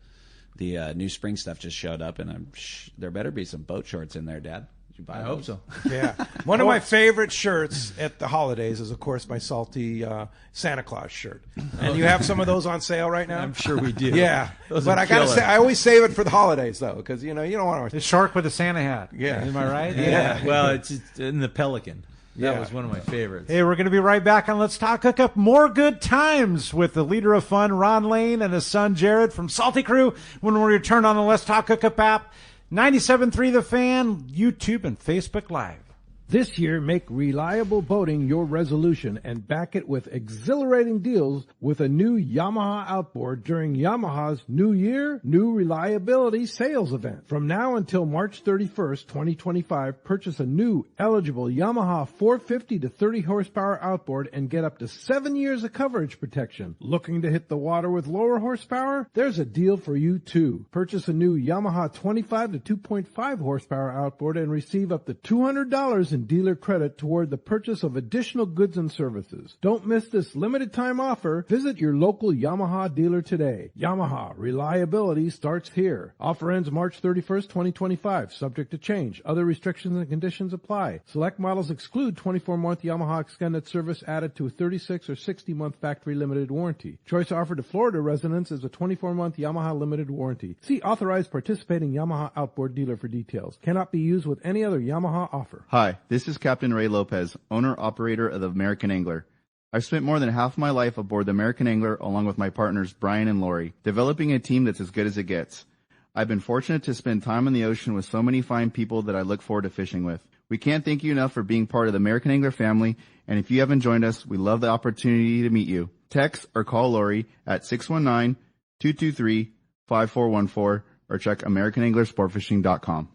new spring stuff just showed up, and there better be some boat shorts in there, Dad. Did you buy those? I hope so. Yeah. One of my favorite shirts at the holidays is, of course, my Salty Santa Claus shirt. And you have some of those on sale right now? I'm sure we do. Yeah. But I got to say, I always save it for the holidays, though, because, you don't want to... The shark with the Santa hat. Yeah. Am I right? Yeah. Well, it's in the Pelican. That was one of my favorites. Hey, we're going to be right back on Let's Talk Hookup. More good times with the leader of fun, Ron Lane, and his son, Jared, from Salty Crew, when we return on the Let's Talk Hookup app, 97.3 The Fan, YouTube, and Facebook Live. This year, make reliable boating your resolution and back it with exhilarating deals with a new Yamaha outboard during Yamaha's New Year, New Reliability sales event. From now until March 31st, 2025, purchase a new eligible Yamaha 450 to 30 horsepower outboard and get up to 7 years of coverage protection. Looking to hit the water with lower horsepower? There's a deal for you too. Purchase a new Yamaha 25 to 2.5 horsepower outboard and receive up to $200 in dealer credit toward the purchase of additional goods and services. Don't miss this limited time offer. Visit your local Yamaha dealer today. Yamaha, reliability starts here. Offer ends March 31st, 2025. Subject to change. Other restrictions and conditions apply. Select models exclude 24-month Yamaha extended service added to a 36 or 60-month factory limited warranty. Choice offered to Florida residents is a 24-month Yamaha limited warranty. See authorized participating Yamaha outboard dealer for details. Cannot be used with any other Yamaha offer. Hi, this is Captain Ray Lopez, owner-operator of the American Angler. I've spent more than half my life aboard the American Angler along with my partners Brian and Lori, developing a team that's as good as it gets. I've been fortunate to spend time on the ocean with so many fine people that I look forward to fishing with. We can't thank you enough for being part of the American Angler family, and if you haven't joined us, we love the opportunity to meet you. Text or call Lori at 619-223-5414 or check AmericanAnglerSportFishing.com.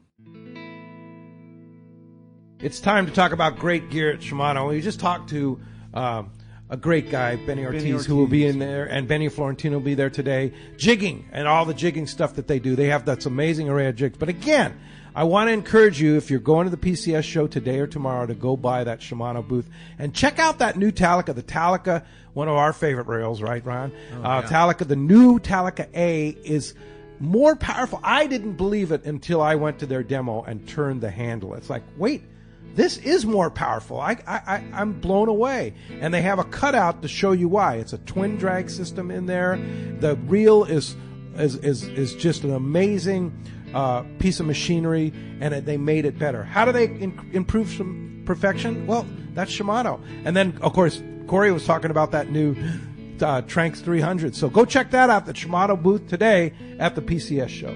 It's time to talk about great gear at Shimano. We just talked to a great guy, Benny Ortiz, who will be in there, and Benny Florentino will be there today, jigging and all the jigging stuff that they do. They have that amazing array of jigs. But again, I want to encourage you, if you're going to the PCS show today or tomorrow, to go by that Shimano booth and check out that new Talica. The Talica, one of our favorite rails, right, Ron? Talica, the new Talica A is more powerful. I didn't believe it until I went to their demo and turned the handle. It's like, wait, this is more powerful. I'm blown away. And they have a cutout to show you why. It's a twin drag system in there. The reel is just an amazing piece of machinery, and they made it better. How do they improve some perfection? Well, that's Shimano. And then, of course, Corey was talking about that new Tranx 300. So go check that out, the Shimano booth today at the PCS show.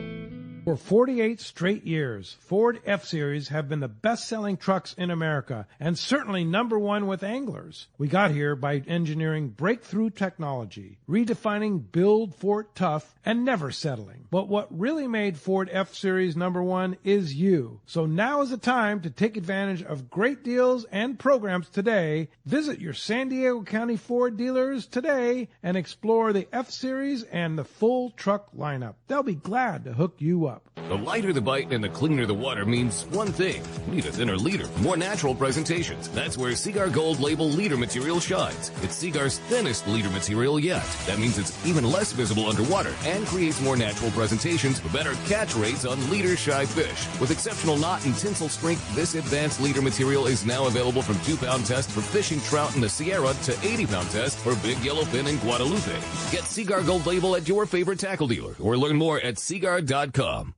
For 48 straight years, Ford F-Series have been the best-selling trucks in America and certainly number one with anglers. We got here by engineering breakthrough technology, redefining build Fort tough, and never settling. But what really made Ford F-Series number one is you. So now is the time to take advantage of great deals and programs today. Visit your San Diego County Ford dealers today and explore the F-Series and the full truck lineup. They'll be glad to hook you up. The lighter the bite and the cleaner the water means one thing. Need a thinner leader, more natural presentations. That's where Seaguar Gold Label leader material shines. It's Seaguar's thinnest leader material yet. That means it's even less visible underwater and creates more natural presentations for better catch rates on leader-shy fish. With exceptional knot and tinsel strength, this advanced leader material is now available from 2-pound test for fishing trout in the Sierra to 80-pound test for big yellowfin in Guadalupe. Get Seaguar Gold Label at your favorite tackle dealer or learn more at seaguar.com.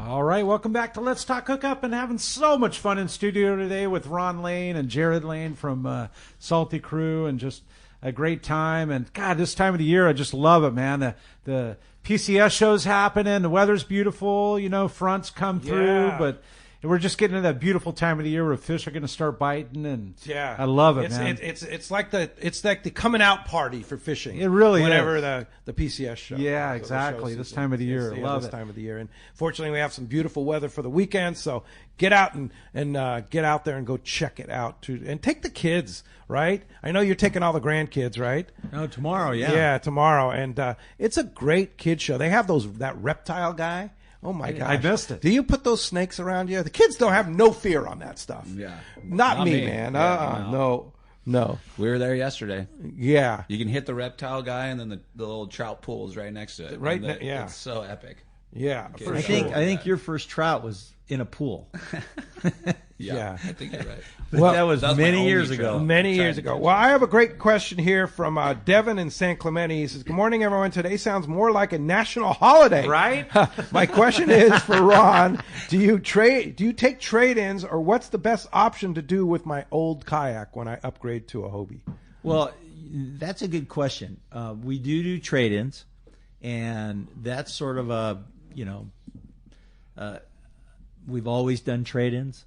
All right, welcome back to Let's Talk Hookup, and having so much fun in studio today with Ron Lane and Jared Lane from Salty Crew, and just a great time. And God, this time of the year, I just love it, man. The PCS show's happening, the weather's beautiful, fronts come through, but we're just getting into that beautiful time of the year where fish are going to start biting, and I love it, man. It's like the coming out party for fishing. It really whenever is. the PCS show. Yeah, exactly. This time of the year, I love this it. time of the year, and fortunately we have some beautiful weather for the weekend. So get out and get out there and go check it out too, and take the kids. Right? I know you're taking all the grandkids, right? No, tomorrow. Yeah, tomorrow, and it's a great kid show. They have that reptile guy. Oh my gosh. I missed it. Do you put those snakes around you? The kids don't have no fear on that stuff. Yeah. Not me, man. No. We were there yesterday. Yeah. You can hit the reptile guy, and then the little trout pool is right next to it. It's so epic. Yeah. I think your first trout was in a pool. Yeah. I think you're right. Well, that was many years ago. Many years ago. Well, I have a great question here from Devin in San Clemente. He says, "Good morning, everyone. Today sounds more like a national holiday." Right? My question is for Ron: Do you take trade-ins, or what's the best option to do with my old kayak when I upgrade to a Hobie? Well, that's a good question. We do trade-ins, and that's sort of we've always done trade-ins.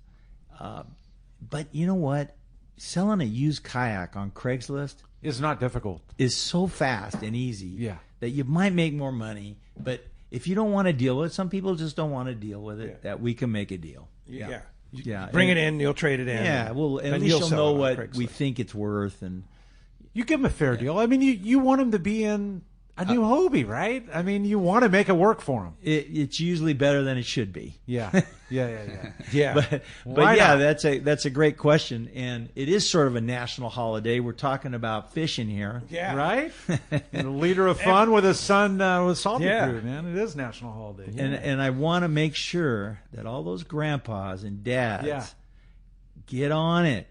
But you know what? Selling a used kayak on Craigslist It's not difficult. Is so fast and easy that you might make more money. But if you don't want to deal with it, some people just don't want to deal with it, that we can make a deal. Yeah. Bring it in, you'll trade it in. Yeah, well, at least you'll know what we think it's worth. And you give them a fair deal. I mean, you want them to be in a new Hobie, right? I mean, you want to make it work for them. It's usually better than it should be. Yeah. But yeah, that's a great question, and it is sort of a national holiday. We're talking about fishing here, right? And a leader of fun with his son with Salty Crew, man. It is national holiday, and I want to make sure that all those grandpas and dads get on it.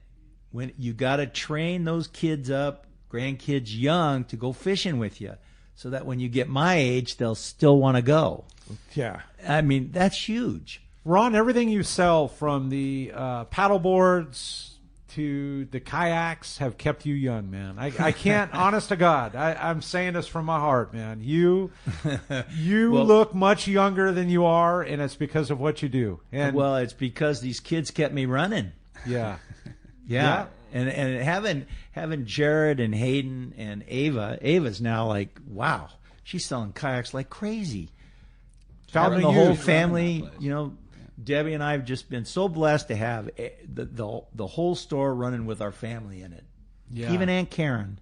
When you got to train those kids up, grandkids young, to go fishing with you, so that when you get my age, they'll still want to go. Yeah, I mean that's huge. Ron, everything you sell, from the paddle boards to the kayaks, have kept you young, man. I can't, honest to God, I'm saying this from my heart, man. You look much younger than you are, and it's because of what you do. And well, it's because these kids kept me running. Yeah. And having Jared and Hayden and Ava's now like, wow, she's selling kayaks like crazy. Having the whole family, Debbie and I have just been so blessed to have the whole store running with our family in it. Yeah. Even Aunt Karen.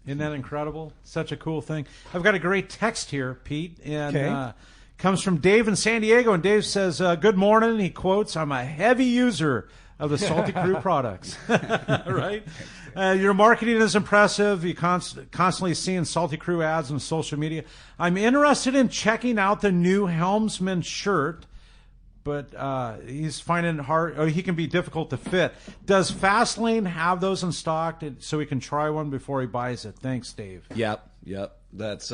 Isn't that incredible? Such a cool thing. I've got a great text here, Pete, and comes from Dave in San Diego. And Dave says, good morning. He quotes, "I'm a heavy user of the Salty Crew products." Right? Your marketing is impressive. You constantly seeing Salty Crew ads on social media. I'm interested in checking out the new Helmsman shirt, but he's finding it hard. He can be difficult to fit. Does Fastlane have those in stock so he can try one before he buys it? Thanks, Dave. Yep. That's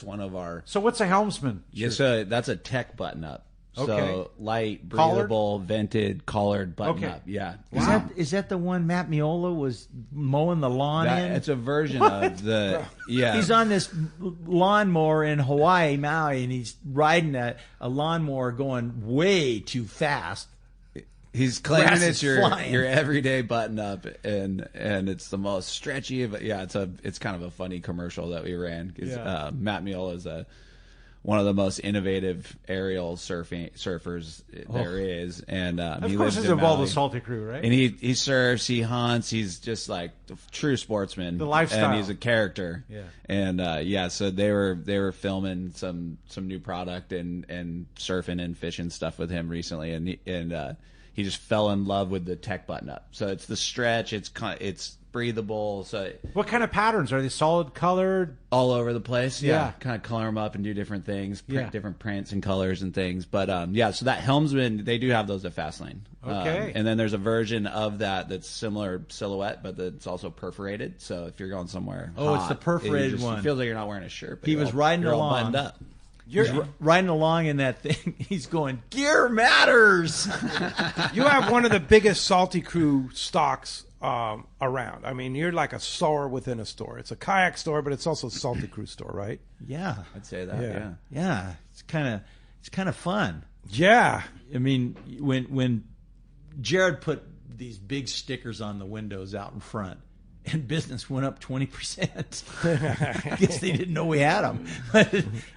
one of our. So what's a Helmsman shirt? That's a tech button up. So Okay. light, Collared? breathable, vented, collared button Okay. up. Yeah. Is that the one Matt Miola was mowing the lawn in? It's a version of the He's on this lawnmower in Hawaii, Maui, and he's riding a lawnmower going way too fast. He's claiming Grass it's is flying. your everyday button up, and it's the most stretchy of it. Yeah, it's kind of a funny commercial that we ran because Matt Miola is one of the most innovative aerial surfers there is, and Of he course, lives he's in involved with Maui. Salty Crew, right? And he surfs, he hunts, he's just like a true sportsman. The lifestyle. And he's a character. Yeah. And so they were filming some new product and surfing and fishing stuff with him recently, and he just fell in love with the tech button up. So it's the stretch, it's breathable, so What kind of patterns are they? Solid colored? all over the place. Yeah. Kind of color them up and do different things, print Yeah. different prints and colors and things. But so that helmsman, they do have those at Fastlane. Okay. And then there's a version of that's similar silhouette, but that's also perforated. So if you're going somewhere, Oh, it's hot, the perforated it one. feels like you're not wearing a shirt. But He you're was all- riding you're all along. buttoned up. He's riding along in that thing. He's going, gear matters. You have one of the biggest Salty Crew stocks around. I mean, you're like a store within a store. It's a kayak store, but it's also a Salty Crew store, right? Yeah. I'd say that. Yeah. Yeah. It's kind of fun. Yeah. I mean, when Jared put these big stickers on the windows out in front, and business went up 20%. I guess they didn't know we had them.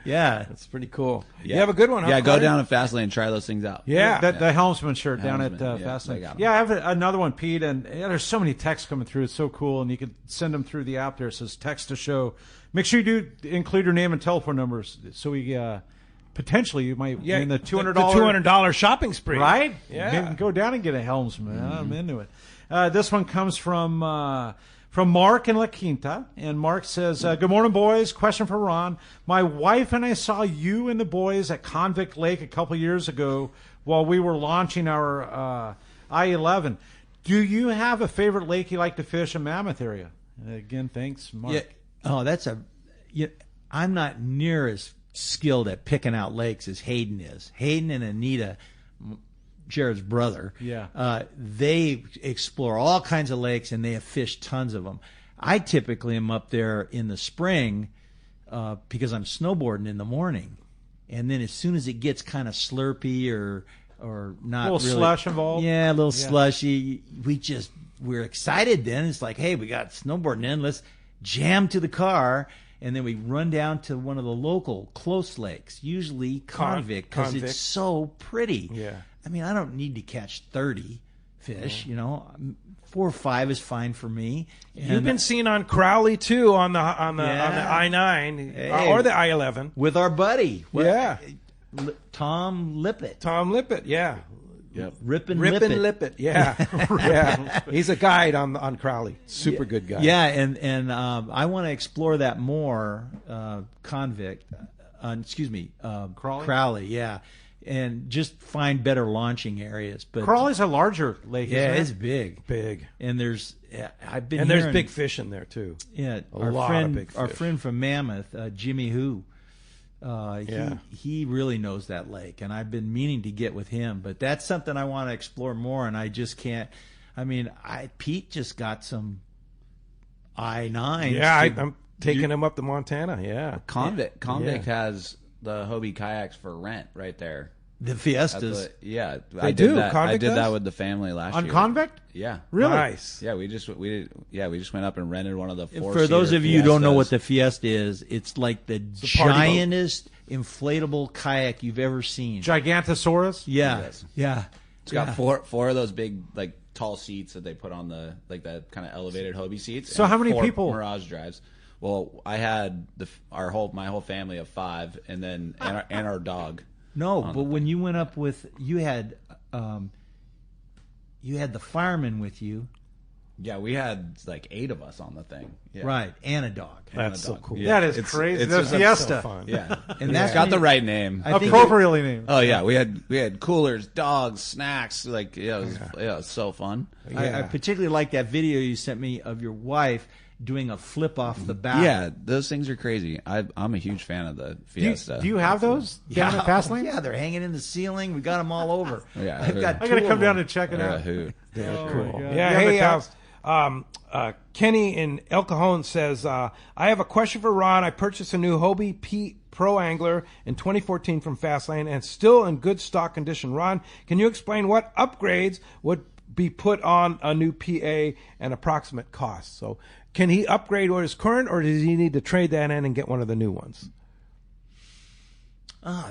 Yeah, That's pretty cool. Yeah. You have a good one, huh? Yeah, go Carter? down to Fastlane and try those things out. Yeah. The helmsman shirt down at Helmsman, yeah, they Fastlane. got 'em. Yeah, I have another one, Pete, and there's so many texts coming through. It's so cool, and you can send them through the app there. It says text to show. Make sure you do include your name and telephone numbers so we potentially you might win the $200. The $200 shopping spree. Right? Yeah. Maybe go down and get a helmsman. I'm into it. This one comes from Mark in La Quinta, and Mark says, "Good morning, boys. Question for Ron. My wife and I saw you and the boys at Convict Lake a couple years ago while we were launching our I-11. Do you have a favorite lake you like to fish in Mammoth area?" Again, thanks, Mark. yeah. Oh, I'm not near as skilled at picking out lakes as Hayden is. Hayden and Anita, Jared's brother, they explore all kinds of lakes and they have fished tons of them. I typically am up there in the spring because I'm snowboarding in the morning, and then as soon as it gets kind of slurpy or not A little really, slush involved? yeah, a little slushy, we're excited. Then it's like, hey, we got snowboarding in, let's jam to the car. And then we run down to one of the local close lakes, usually Convict, because Convict. it's so pretty. Yeah. I mean, I don't need to catch 30 fish, 4 or 5 is fine for me. And You've been seen on Crowley too on the Yeah. I-9 Hey. or the I-11. with our buddy, Yeah. Tom Lippett. Tom Lippett, yeah. Rippin' Rippin' Lippett. Lippett, yeah. yeah. He's a guide on Crowley. Super good guy. Yeah, and I want to explore that more, Convict. Crowley, yeah. And just find better launching areas. But Crawley's a larger lake, yeah, isn't it's it? big. Big. And there's I've been And there's hearing- big fish in there too. Yeah, A our lot of friend, big our fish. friend from Mammoth, Jimmy Who, Yeah. he really knows that lake, and I've been meaning to get with him. But that's something I want to explore more, and I just can't. I mean, Pete just got some I-9s. Yeah, I'm taking him up to Montana. Yeah. Convict has the Hobie kayaks for rent right there. the At Fiestas. I They did do? that. I Convict did that does? with the family last On year. Convict? Yeah. Really? Nice. Yeah, we just went up and rented one of the four. For those of you who don't know what the the Fiesta is, it's like the party boat. giantest inflatable kayak you've ever seen. Gigantosaurus? Yeah, Yes. yeah. It's got four of those big tall seats that they put on the kind of elevated Hobie seats. So and how many 4 people? Mirage drives. Well, I had my whole family of 5, and then and our dog. No, but when you went up with you had the fireman with you, Yeah, we had 8 of us on the thing. Yeah. right, and a dog. That's so cool. That is It's- crazy. it's The just- Fiesta. So fun. Yeah, And that's got when the you- right name. I think- Appropriately named. Oh yeah, we had coolers, dogs, snacks. It was so fun. I particularly like that video you sent me of your wife doing a flip off the back. Yeah, those things are crazy. I'm a huge fan of the Fiesta. Do you have those down at Fastlane? Yeah, they're hanging in the ceiling. We got them all over. Yeah, I've got I got to two come of down them. and check it They're a out. hoot. Cool. Yeah, hey, Kenny in El Cajon says, I have a question for Ron. I purchased a new Hobie P Pro Angler in 2014 from Fastlane and still in good stock condition. Ron, can you explain what upgrades would be put on a new PA and approximate cost? So can he upgrade what is current, or does he need to trade that in and get one of the new ones? Oh,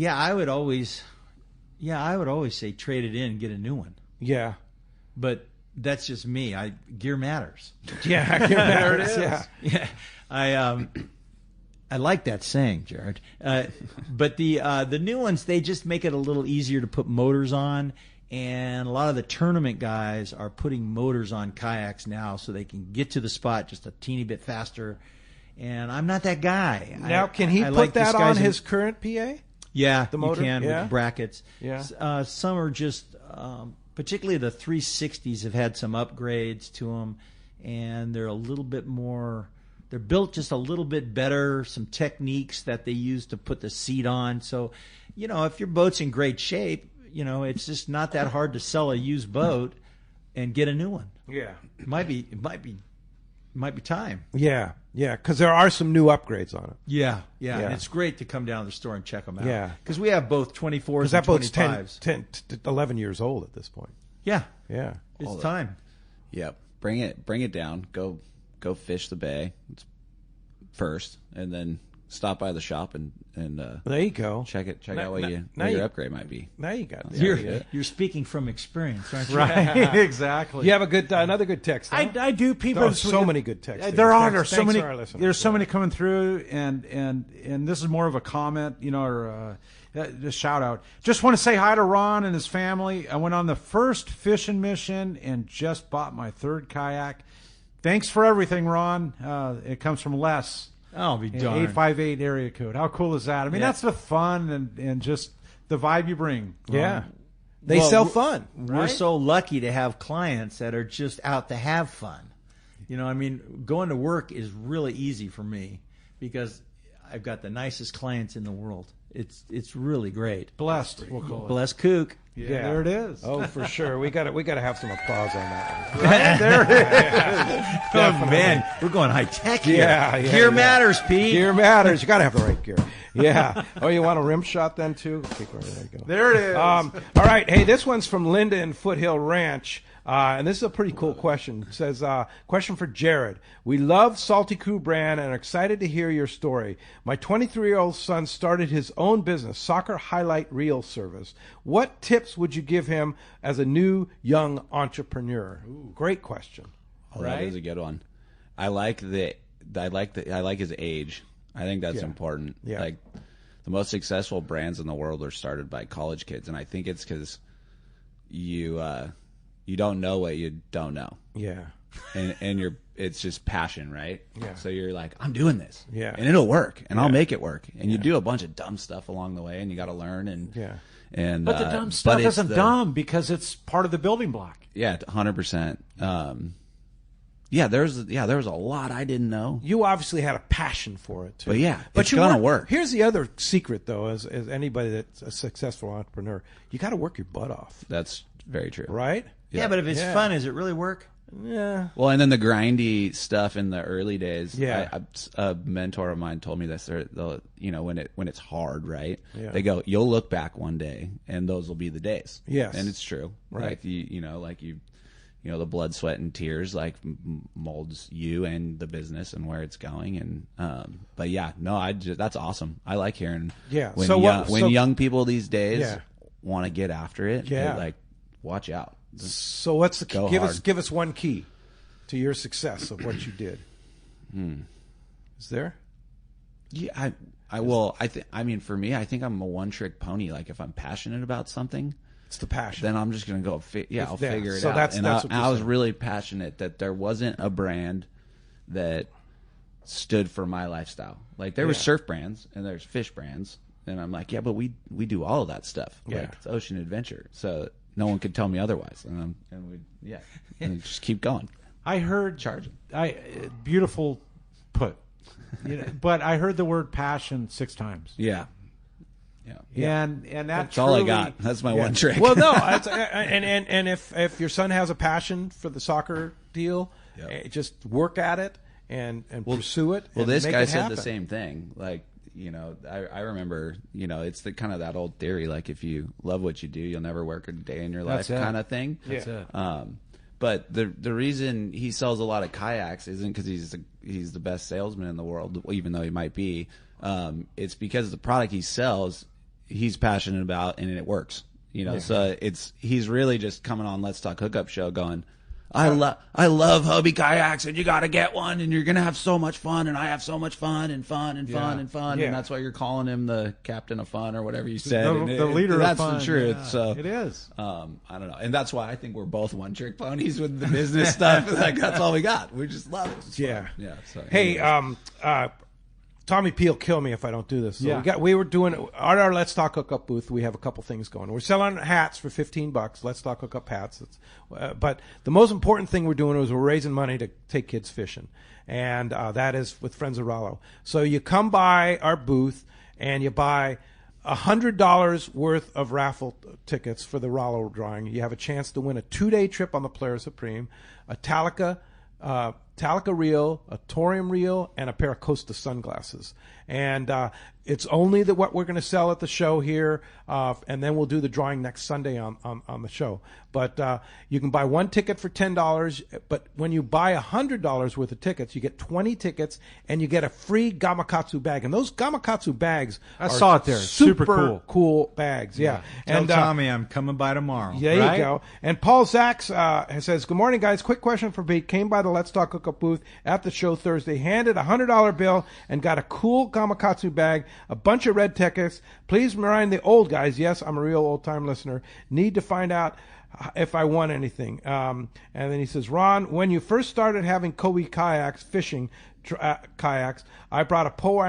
I would always say trade it in and get a new one. Yeah. But that's just me. Gear matters. Yeah, there it is. Yeah. I like that saying, Jared. But the new ones, they just make it a little easier to put motors on, and a lot of the tournament guys are putting motors on kayaks now so they can get to the spot just a teeny bit faster. And I'm not that guy. Now, can he I put like that these guys on his current PA? Yeah, the motor? you can Yeah. with brackets. Yeah. Some are just, particularly the 360s have had some upgrades to them, and they're a little bit more. They're built just a little bit better. Some techniques that they use to put the seat on. So, if your boat's in great shape, it's just not that hard to sell a used boat and get a new one. Yeah. It might be time. Yeah, because there are some new upgrades on it. Yeah. Yeah. And it's great to come down to the store and check them out. Yeah. Because we have both 24s Because and that boat's 25s. 10 to 11 years old at this point. Yeah. Yeah. It's time. Yep. Bring it down. Go fish the bay first, and then stop by the shop and There you go. check out what now your you- upgrade might be. Now you got it. You're speaking from experience, aren't you? Right, exactly. You have another good text. Huh? I do. People, There are so many good texts. There are. Thanks- There's so thanks many. to our listeners. There's so many coming through, and this is more of a comment, or a shout out. Just want to say hi to Ron and his family. I went on the first fishing mission and just bought my third kayak. Thanks for everything, Ron. It comes from Les. Oh, be darned. 858 area code. How cool is that? I mean, Yeah. that's the fun and just the vibe you bring. Yeah. They Well, sell fun. We're Right? so lucky to have clients that are just out to have fun. Going to work is really easy for me because I've got the nicest clients in the world. It's really great. Blessed, we'll call it. Bless Kook. Yeah, there it is. Oh, for sure. We got to have some applause on that one. Right? There it is. Oh, man, we're going high tech here. Yeah, Gear matters, Pete. Gear matters. You got to have the right gear. Yeah. Oh, you want a rim shot then too? Okay, there you go. There it is. All right. Hey, this one's from Linda in Foothill Ranch. And this is a pretty cool question. It says, question for Jared. We love Salty Crew brand and are excited to hear your story. My 23-year-old son started his own business, Soccer Highlight Reel Service. What tips would you give him as a new young entrepreneur? Great question. Oh, that is a good one. I like his age. I think that's important. Yeah. Like the most successful brands in the world are started by college kids, and I think it's because you don't know what you don't know. Yeah. And it's just passion, right? Yeah. So you're like, I'm doing this. Yeah. And it'll work, and I'll make it work. And you do a bunch of dumb stuff along the way, and you got to learn. And But the dumb stuff isn't dumb because it's part of the building block. Yeah, 100%. There was a lot I didn't know. You obviously had a passion for it too. But yeah, it's you gonna work. Here's the other secret though, as anybody that's a successful entrepreneur, you got to work your butt off, That's very true. right? Yeah, but if it's Yeah. fun, does it really work? Yeah. Well, and then the grindy stuff in the early days. Yeah. A mentor of mine told me this. When it's hard, right? Yeah. They go, you'll look back one day, and those will be the days. Yes. and it's true. Right. Like the blood, sweat, and tears molds you and the business and where it's going. And but yeah, no, that's awesome. I like hearing. Yeah. When So young people these days Yeah. want to get after it, Yeah. like watch out. So what's the key? Go Give hard. us one key to your success of what you did. Is there? Yeah, for me, I think I'm a one-trick pony. Like if I'm passionate about something, It's the passion. then I'm just gonna go. I'll figure it So out. that's what I was you're saying. really passionate that there wasn't a brand that stood for my lifestyle. Like there were surf brands and there's fish brands, and I'm like, yeah, but we do all of that stuff. Yeah. Like it's ocean adventure, so no one could tell me otherwise. And we just keep going. I heard charge. Beautiful put. But I heard the word passion 6 times. Yeah. And that's all I got. That's my one trick. Well, no, and if your son has a passion for the soccer deal, just work at it and pursue it. Well, and this make guy it said happen. the same thing. Like, I remember, it's the kind of that old theory, like if you love what you do, you'll never work a day in your life kind of thing. That's it. But the reason he sells a lot of kayaks isn't because he's the best salesman in the world, even though he might be. It's because the product he sells, he's passionate about, and it works. So he's really just coming on Let's Talk Hookup show going, I love Hobie kayaks, and you got to get one, and you're gonna have so much fun, and I have so much fun, and fun, and fun, and fun, and that's why you're calling him the captain of fun or whatever you said. The leader of fun. That's the truth. Yeah, so it is. I don't know, and that's why I think we're both one trick ponies with the business stuff. Like that's all we got. We just love it. It's fun. Yeah. So, hey, Tommy P will kill me if I don't do this. So we were doing at our Let's Talk Hookup booth. We have a couple things going. We're selling hats for $15. Let's Talk Hookup hats. But the most important thing we're doing is we're raising money to take kids fishing, and that is with Friends of Rollo. So you come by our booth and you buy $100 worth of raffle tickets for the Rollo drawing. You have a chance to win a 2-day trip on the Polaris Supreme, a Talica reel, a Torium reel, and a pair of Costa sunglasses. And it's only what we're going to sell at the show here, and then we'll do the drawing next Sunday on the show. But you can buy one ticket for $10, but when you buy $100 worth of tickets, you get 20 tickets, and you get a free Gamakatsu bag. And those Gamakatsu bags saw it there. Super cool bags. Yeah. Tell Tommy I'm coming by tomorrow. There you go. And Paul Zachs says, good morning, guys. Quick question for Pete. Came by the Let's Talk Hookup booth at the show Thursday, handed a $100 bill, and got a cool Gamakatsu bag, a bunch of red tickets. Please remind the old guys, yes, I'm a real old-time listener, need to find out if I won anything. And then he says, Ron, when you first started having Kobe kayaks, fishing kayaks, I brought a Pro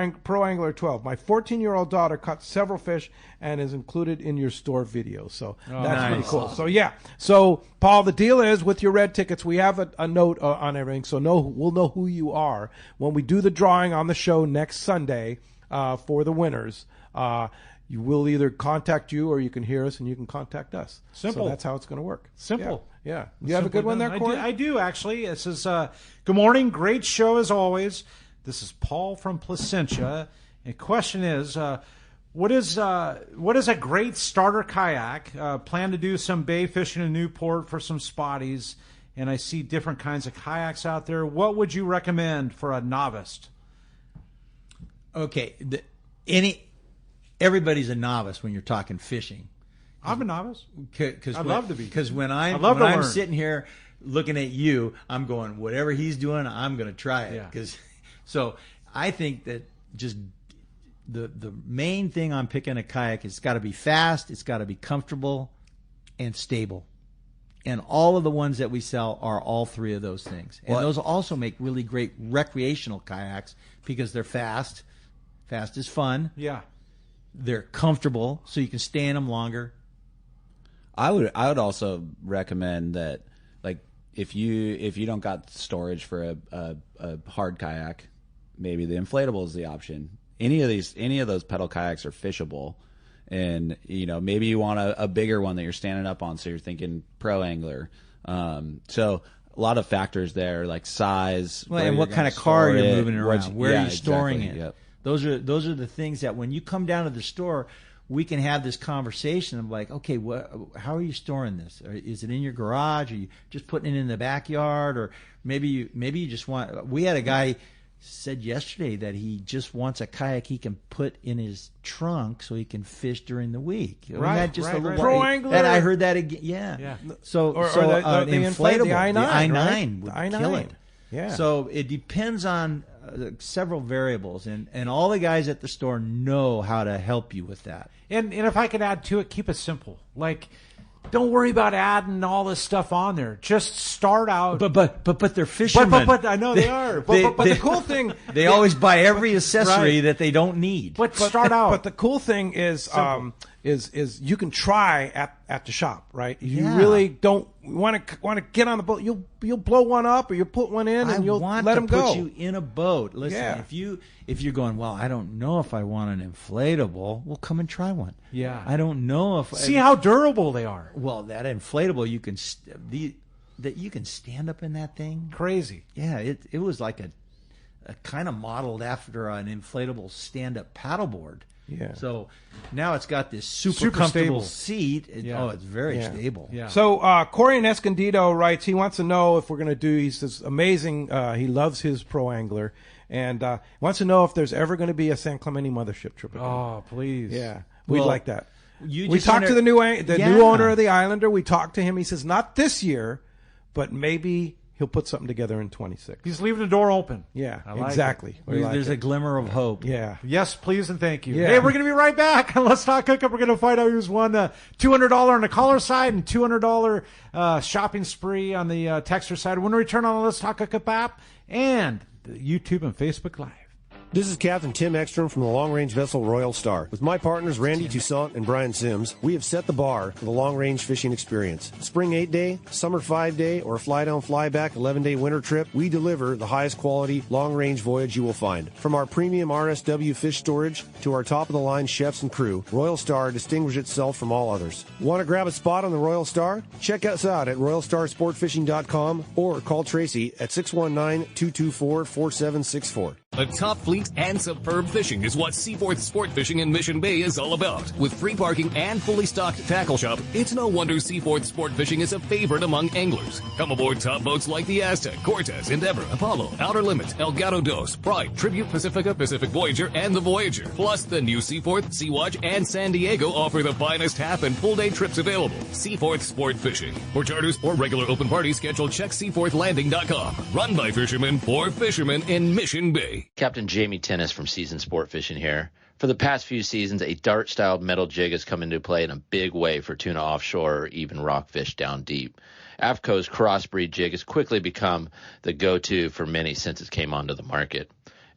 Angler 12. My 14-year-old daughter caught several fish and is included in your store video. So that's pretty cool. So So Paul, the deal is with your red tickets, we have a note on everything. So we'll know who you are when we do the drawing on the show next Sunday for the winners. You will either contact you or you can hear us and you can contact us. Simple. So that's how it's going to work. Simple. Yeah. You have a good one there, Corey? I do, actually. It says, good morning. Great show as always. This is Paul from Placentia. And the question is, what is a great starter kayak? Plan to do some bay fishing in Newport for some spotties. And I see different kinds of kayaks out there. What would you recommend for a novice? Okay. Everybody's a novice when you're talking fishing. I'm a novice. I'd love to be. Because when I'm sitting here looking at you, I'm going, whatever he's doing, I'm going to try it. Yeah. So I think that just the main thing on picking a kayak is it's got to be fast, it's got to be comfortable, and stable. And all of the ones that we sell are all three of those things. And those also make really great recreational kayaks because they're fast. Fast is fun. Yeah. They're comfortable, so you can stay in them longer. I would also recommend that, like, if you don't got storage for a hard kayak, maybe the inflatable is the option. Any of those pedal kayaks are fishable, and maybe you want a bigger one that you're standing up on, so you're thinking Pro Angler. So a lot of factors there, like size, and what kind of car you're moving around, where are you storing exactly. it. Yep. Those are the things that when you come down to the store, we can have this conversation of like, okay, how are you storing this? Is it in your garage? Are you just putting it in the backyard? Or maybe you just want. We had a guy said yesterday that he just wants a kayak he can put in his trunk so he can fish during the week. Right. Pro Angler. And I heard that again. Yeah. So or the inflatable, the I-9, the I-9 would would kill it. Yeah. So it depends on several variables, and all the guys at the store know how to help you with that. And if I could add to it, keep it simple. Like, don't worry about adding all this stuff on there. Just start out. But they're fishermen. But I know they are. But the cool thing, they always buy every accessory that they don't need. But start out. But the cool thing is, is you can try at the shop, right? If you really don't want to get on the boat, you'll blow one up or you'll put one in and you'll let them go. I want to put you in a boat. Listen, if you're going, well, I don't know if I want an inflatable, well, come and try one. Yeah. I don't know if see how durable they are. Well, that inflatable you can that you can stand up in that thing. Crazy. Yeah, it was like a kind of modeled after an inflatable stand-up paddleboard. Yeah. So now it's got this super comfortable stable seat. Oh, it's very stable. Yeah. So Corey in Escondido writes, he wants to know if we're going to do, he says, amazing, he loves his Pro Angler, and wants to know if there's ever going to be a San Clemente mothership trip again. Oh, please. Yeah, we'd like that. We talked to the new owner of the Islander. We talked to him. He says, not this year, but maybe he'll put something together in 26. He's leaving the door open. Yeah, like exactly. There's a glimmer of hope. Yeah. Yes, please, and thank you. Yeah. Hey, we're going to be right back. Let's Talk Hookup. We're going to find out who's won $200 on the caller side and $200 shopping spree on the texter side. When we return on the Let's Talk Hookup app and the YouTube and Facebook Live. This is Captain Tim Ekstrom from the long-range vessel Royal Star. With my partners Randy Toussaint and Brian Sims, we have set the bar for the long-range fishing experience. Spring 8-day, summer 5-day, or fly-down, fly-back 11-day winter trip, we deliver the highest quality long-range voyage you will find. From our premium RSW fish storage to our top-of-the-line chefs and crew, Royal Star distinguishes itself from all others. Want to grab a spot on the Royal Star? Check us out at RoyalStarSportFishing.com or call Tracy at 619-224-4764. A top fleet and superb fishing is what Seaforth Sport Fishing in Mission Bay is all about. With free parking and fully stocked tackle shop, it's no wonder Seaforth Sport Fishing is a favorite among anglers. Come aboard top boats like the Aztec, Cortez, Endeavor, Apollo, Outer Limit, El Gato Dos, Pride, Tribute Pacifica, Pacific Voyager, and the Voyager. Plus, the new Seaforth, Sea-Watch, and San Diego offer the finest half and full day trips available. Seaforth Sport Fishing. For charters or regular open party schedule, check SeaforthLanding.com. Run by fishermen for fishermen in Mission Bay. Captain Jamie Tennis from Seasoned Sport Fishing here. For the past few seasons, a dart-styled metal jig has come into play in a big way for tuna offshore or even rockfish down deep. AFCO's crossbreed jig has quickly become the go-to for many since it came onto the market.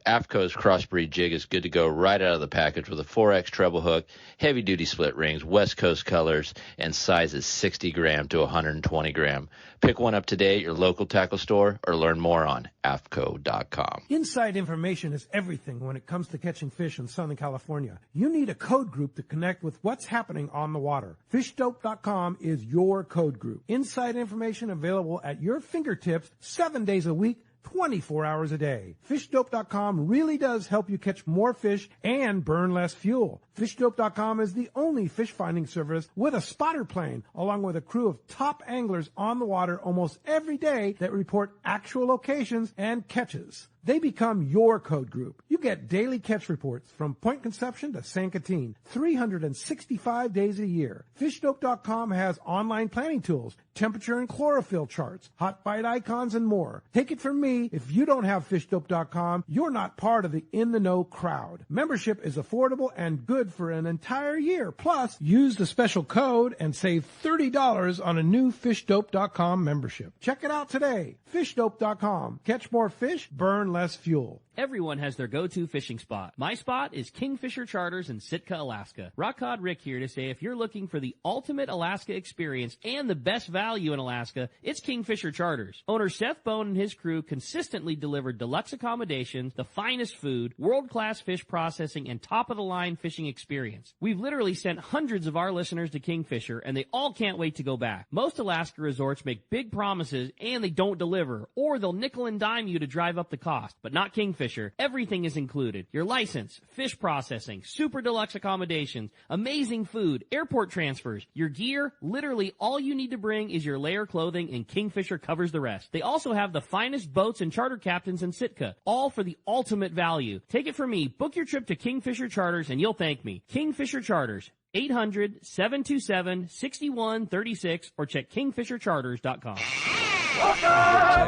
AFCO's crossbreed jig is good to go right out of the package with a 4X treble hook, heavy-duty split rings, West Coast colors, and sizes 60 gram to 120 gram. Pick one up today at your local tackle store or learn more on AFCO.com. Inside information is everything when it comes to catching fish in Southern California. You need a code group to connect with what's happening on the water. FishDope.com is your code group. Inside information available at your fingertips 7 days a week, 24 hours a day. FishDope.com really does help you catch more fish and burn less fuel. FishDope.com is the only fish finding service with a spotter plane, along with a crew of top anglers on the water almost every day that report actual locations and catches. They become your code group. You get daily catch reports from Point Conception to San Catine, 365 days a year. FishDope.com has online planning tools, temperature and chlorophyll charts, hot bite icons, and more. Take it from me, if you don't have FishDope.com, you're not part of the in-the-know crowd. Membership is affordable and good for an entire year. Plus, use the special code and save $30 on a new FishDope.com membership. Check it out today. FishDope.com. Catch more fish, burn less fuel. Everyone has their go-to fishing spot. My spot is Kingfisher Charters in Sitka, Alaska. Rock Cod Rick here to say if you're looking for the ultimate Alaska experience and the best value in Alaska, it's Kingfisher Charters. Owner Seth Bone and his crew consistently deliver deluxe accommodations, the finest food, world-class fish processing, and top-of-the-line fishing experience. We've literally sent hundreds of our listeners to Kingfisher, and they all can't wait to go back. Most Alaska resorts make big promises, and they don't deliver, or they'll nickel and dime you to drive up the cost, but not Kingfisher. Everything is included. Your license, fish processing, super deluxe accommodations, amazing food, airport transfers, your gear. Literally all you need to bring is your layer clothing, and Kingfisher covers the rest. They also have the finest boats and charter captains in Sitka, all for the ultimate value. Take it from me. Book your trip to Kingfisher Charters and you'll thank me. Kingfisher Charters. 800-727-6136 or check kingfishercharters.com.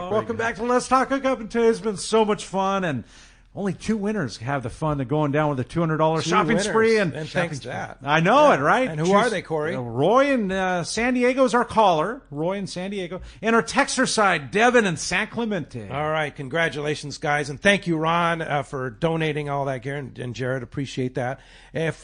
Welcome back to Let's Talk Hookup, and today's been so much fun, and only two winners have the fun of going down with a $200 shopping spree. And thanks to that. I know it, right? And who are they, Corey? Roy in San Diego is our caller. Roy in San Diego. And our texter side, Devin in San Clemente. All right. Congratulations, guys. And thank you, Ron, for donating all that gear. And Jared, appreciate that. If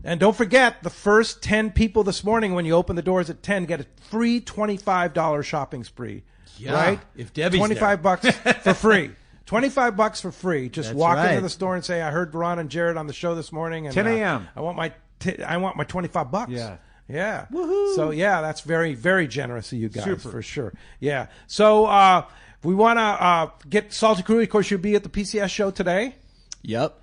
And don't forget, the first 10 people this morning, when you open the doors at 10, get a free $25 shopping spree. Yeah, right? if Debbie's $25 for free. $25 for free. Just That's walk right. into the store and say, I heard Ron and Jared on the show this morning. And, 10 a.m. I want my $25. Yeah. Yeah. Woohoo. So, yeah, that's very, very generous of you guys, Super. for sure. Yeah. So, we want to get Salty Crew. Of course, you'll be at the PCS show today. Yep.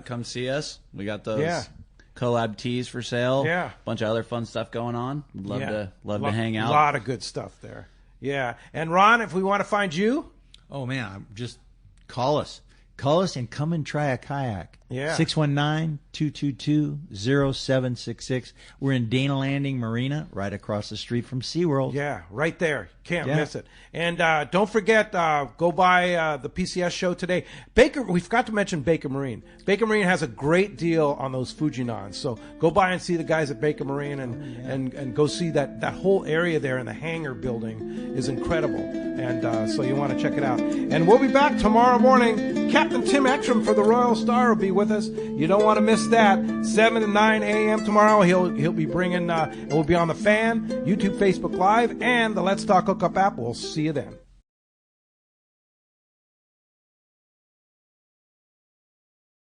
Come see us. We got those collab tees for sale. Yeah. Bunch of other fun stuff going on. Love to hang out. A lot of good stuff there. Yeah. And Ron, if we want to find you, Oh, man, just call us. Call us and come and try a kayak. Yeah. 619-222-0766. We're in Dana Landing Marina, right across the street from SeaWorld. yeah, right there. Can't miss it. And don't forget, go by the PCS show today. Baker, we forgot to mention Baker Marine. Baker Marine has a great deal on those Fujinons. So go by and see the guys at Baker Marine and go see that whole area there in the hangar building is incredible. And so you want to check it out. And we'll be back tomorrow morning. Captain Tim Ekstrom for the Royal Star will be with us. You don't want to miss that. 7 to 9 a.m. tomorrow. He'll be bringing, it will be on the Fan, YouTube, Facebook Live, and the Let's Talk Hookup app. We'll see you then.